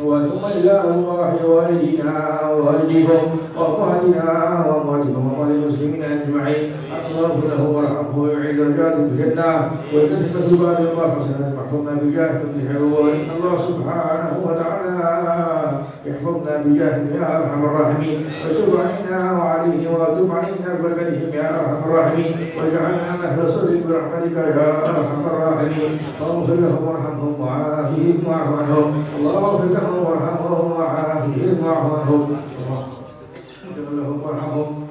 وثم إلى أرواح والدينا ووالديكم وأمهاتنا وأمهاتكم وأمهات المسلمين أجمعين أن تغفر له وارحمه ويعيد درجاته في الجنة ويكتب سبحانه الله حسنا واحفظنا بجاه ابن حلول الله سبحانه وتعالى يحفظنا بجاههم يا أرحم الراحمين وتب علينا وعليه وتب علينا ببركتهم يا أرحم الراحمين واجعلنا أهل صدق برحمتك يا أرحم الراحمين واغفر لهم وارحمهم وعافهم واعف عنهم اللهم اغفر لهم وارحمهم وعافهم واعف عنهم اغفر لهم وارحمهم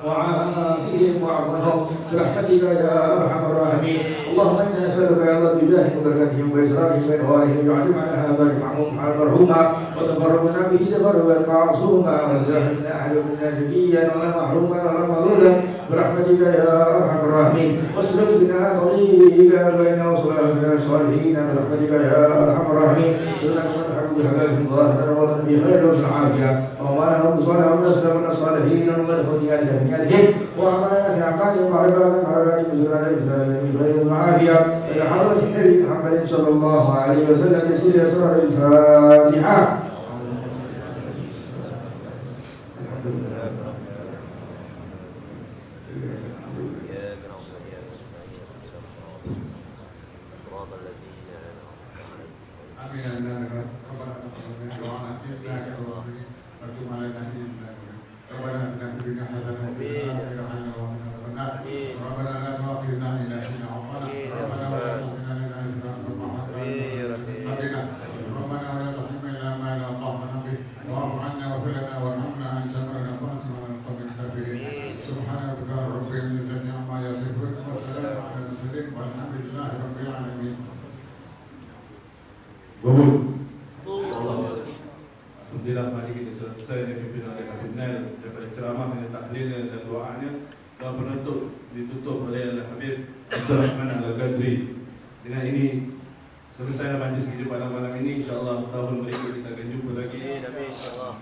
وعافهم واعف عنهم برحمتك يا أرحم الراحمين اللهم إنا نسألك يا الله بجاههم وبركتهم وإسرارهم وإنوارهم ويعلم على هذا المعموم مرحوما وتقربنا به تقربا معصوما وجاهدنا أحد منا شقيا ولا محروما ولا مغلولا برحمتك يا أرحم الراحمين واسلك بنا طريقا بين وصلاتنا الصالحين برحمتك يا أرحم الراحمين إنك تلحق بحلال ظاهرا وطن بخير والعافية وما لهم بصالح ونسلم من الصالحين ونغير خلياتنا في نياتهم وأعمالنا في أعمالهم وعرفاتهم بزرعنا بخير والعافية إلى حضرة النبي محمد صلى الله عليه وسلم يسير أسرار الفاتحة. Alhamdulillah mari kita selesai dengan pimpinan oleh Habib Nail daripada ceramah dengan tahlilnya dan doanya dan penutup ditutup oleh Habib Abdul Rahman Al-Ghazri. Dengan ini selesai majlis kita pada malam ini. InsyaAllah tahun berikut kita akan jumpa lagi. Amin insyaAllah.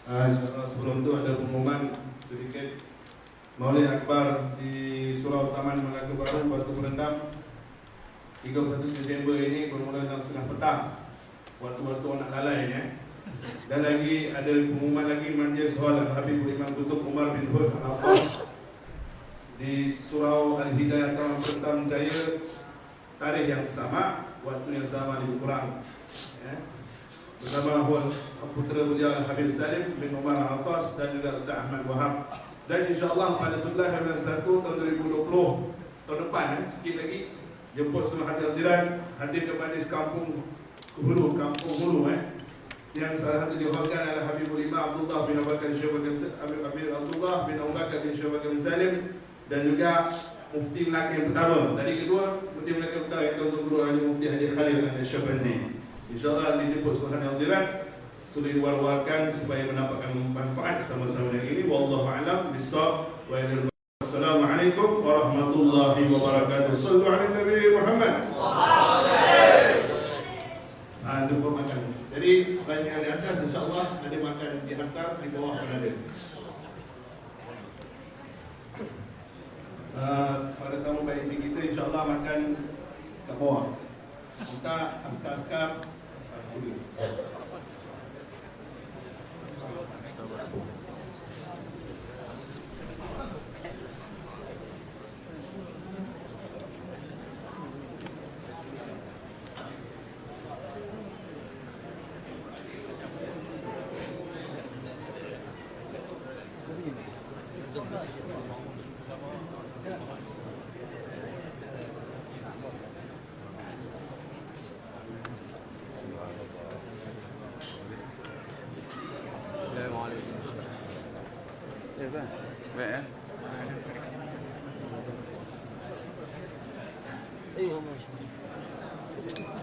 InsyaAllah sebelum itu ada pengumuman sedikit. Maulid Akbar di Surau Taman Melaka Baru Batu Berendam 31 Disember ini bermula jam 9:30 waktu-waktu anak lalai ya. Dan lagi ada pengumuman lagi majlis hall Habibul Imam Kutub Umar bin Hud Al-Abbas di Surau Al-Hidayah Taman Berendam Jaya, tarikh yang sama, waktu yang sama lebih kurang ya. Bersama hall Putera Beliau Habib Salim bin Umar Al-Abbas dan juga Ustaz Ahmad Wahab. Dan insyaAllah pada 11 bulan 1 tahun 2020 tahun depan sikit lagi jemput semua hadirin hadir ke majlis kampung Hulu, kampung Hulu yang salah satu dihorkan adalah Habibul Imam Abdullah bin Abu Bakar Habib Abdullah bin Abu Bakar bin Syabakar bin Salim dan juga Mufti Melaka yang pertama. Tadi kedua Mufti Melaka yang pertama yang Tuan Guru Haji Mufti Haji Khalil Al-Syabandi. InsyaAllah dijemput semua hadirin sudah diwar-warkan supaya mendapatkan manfaat sama-sama dengan ini. Wallahu a'lam bissawab wa ilal. Assalamualaikum warahmatullahi wabarakatuh. Sallu ala Nabi Muhammad. Jumpa makan. Jadi banyak yang di atas insyaAllah ada makan dihantar, di bawah pun ada. Pada tamu baik kita insyaAllah makan ke bawah. Kita askar-askar dulu. Baik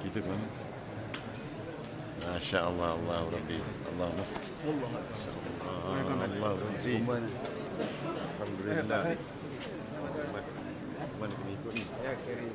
Kita kan Masya Allah, Allah Rabbi, Allah Nast Allah Rabbi, Alhamdulillah. Mana kena ikut ni? Ya, kiri.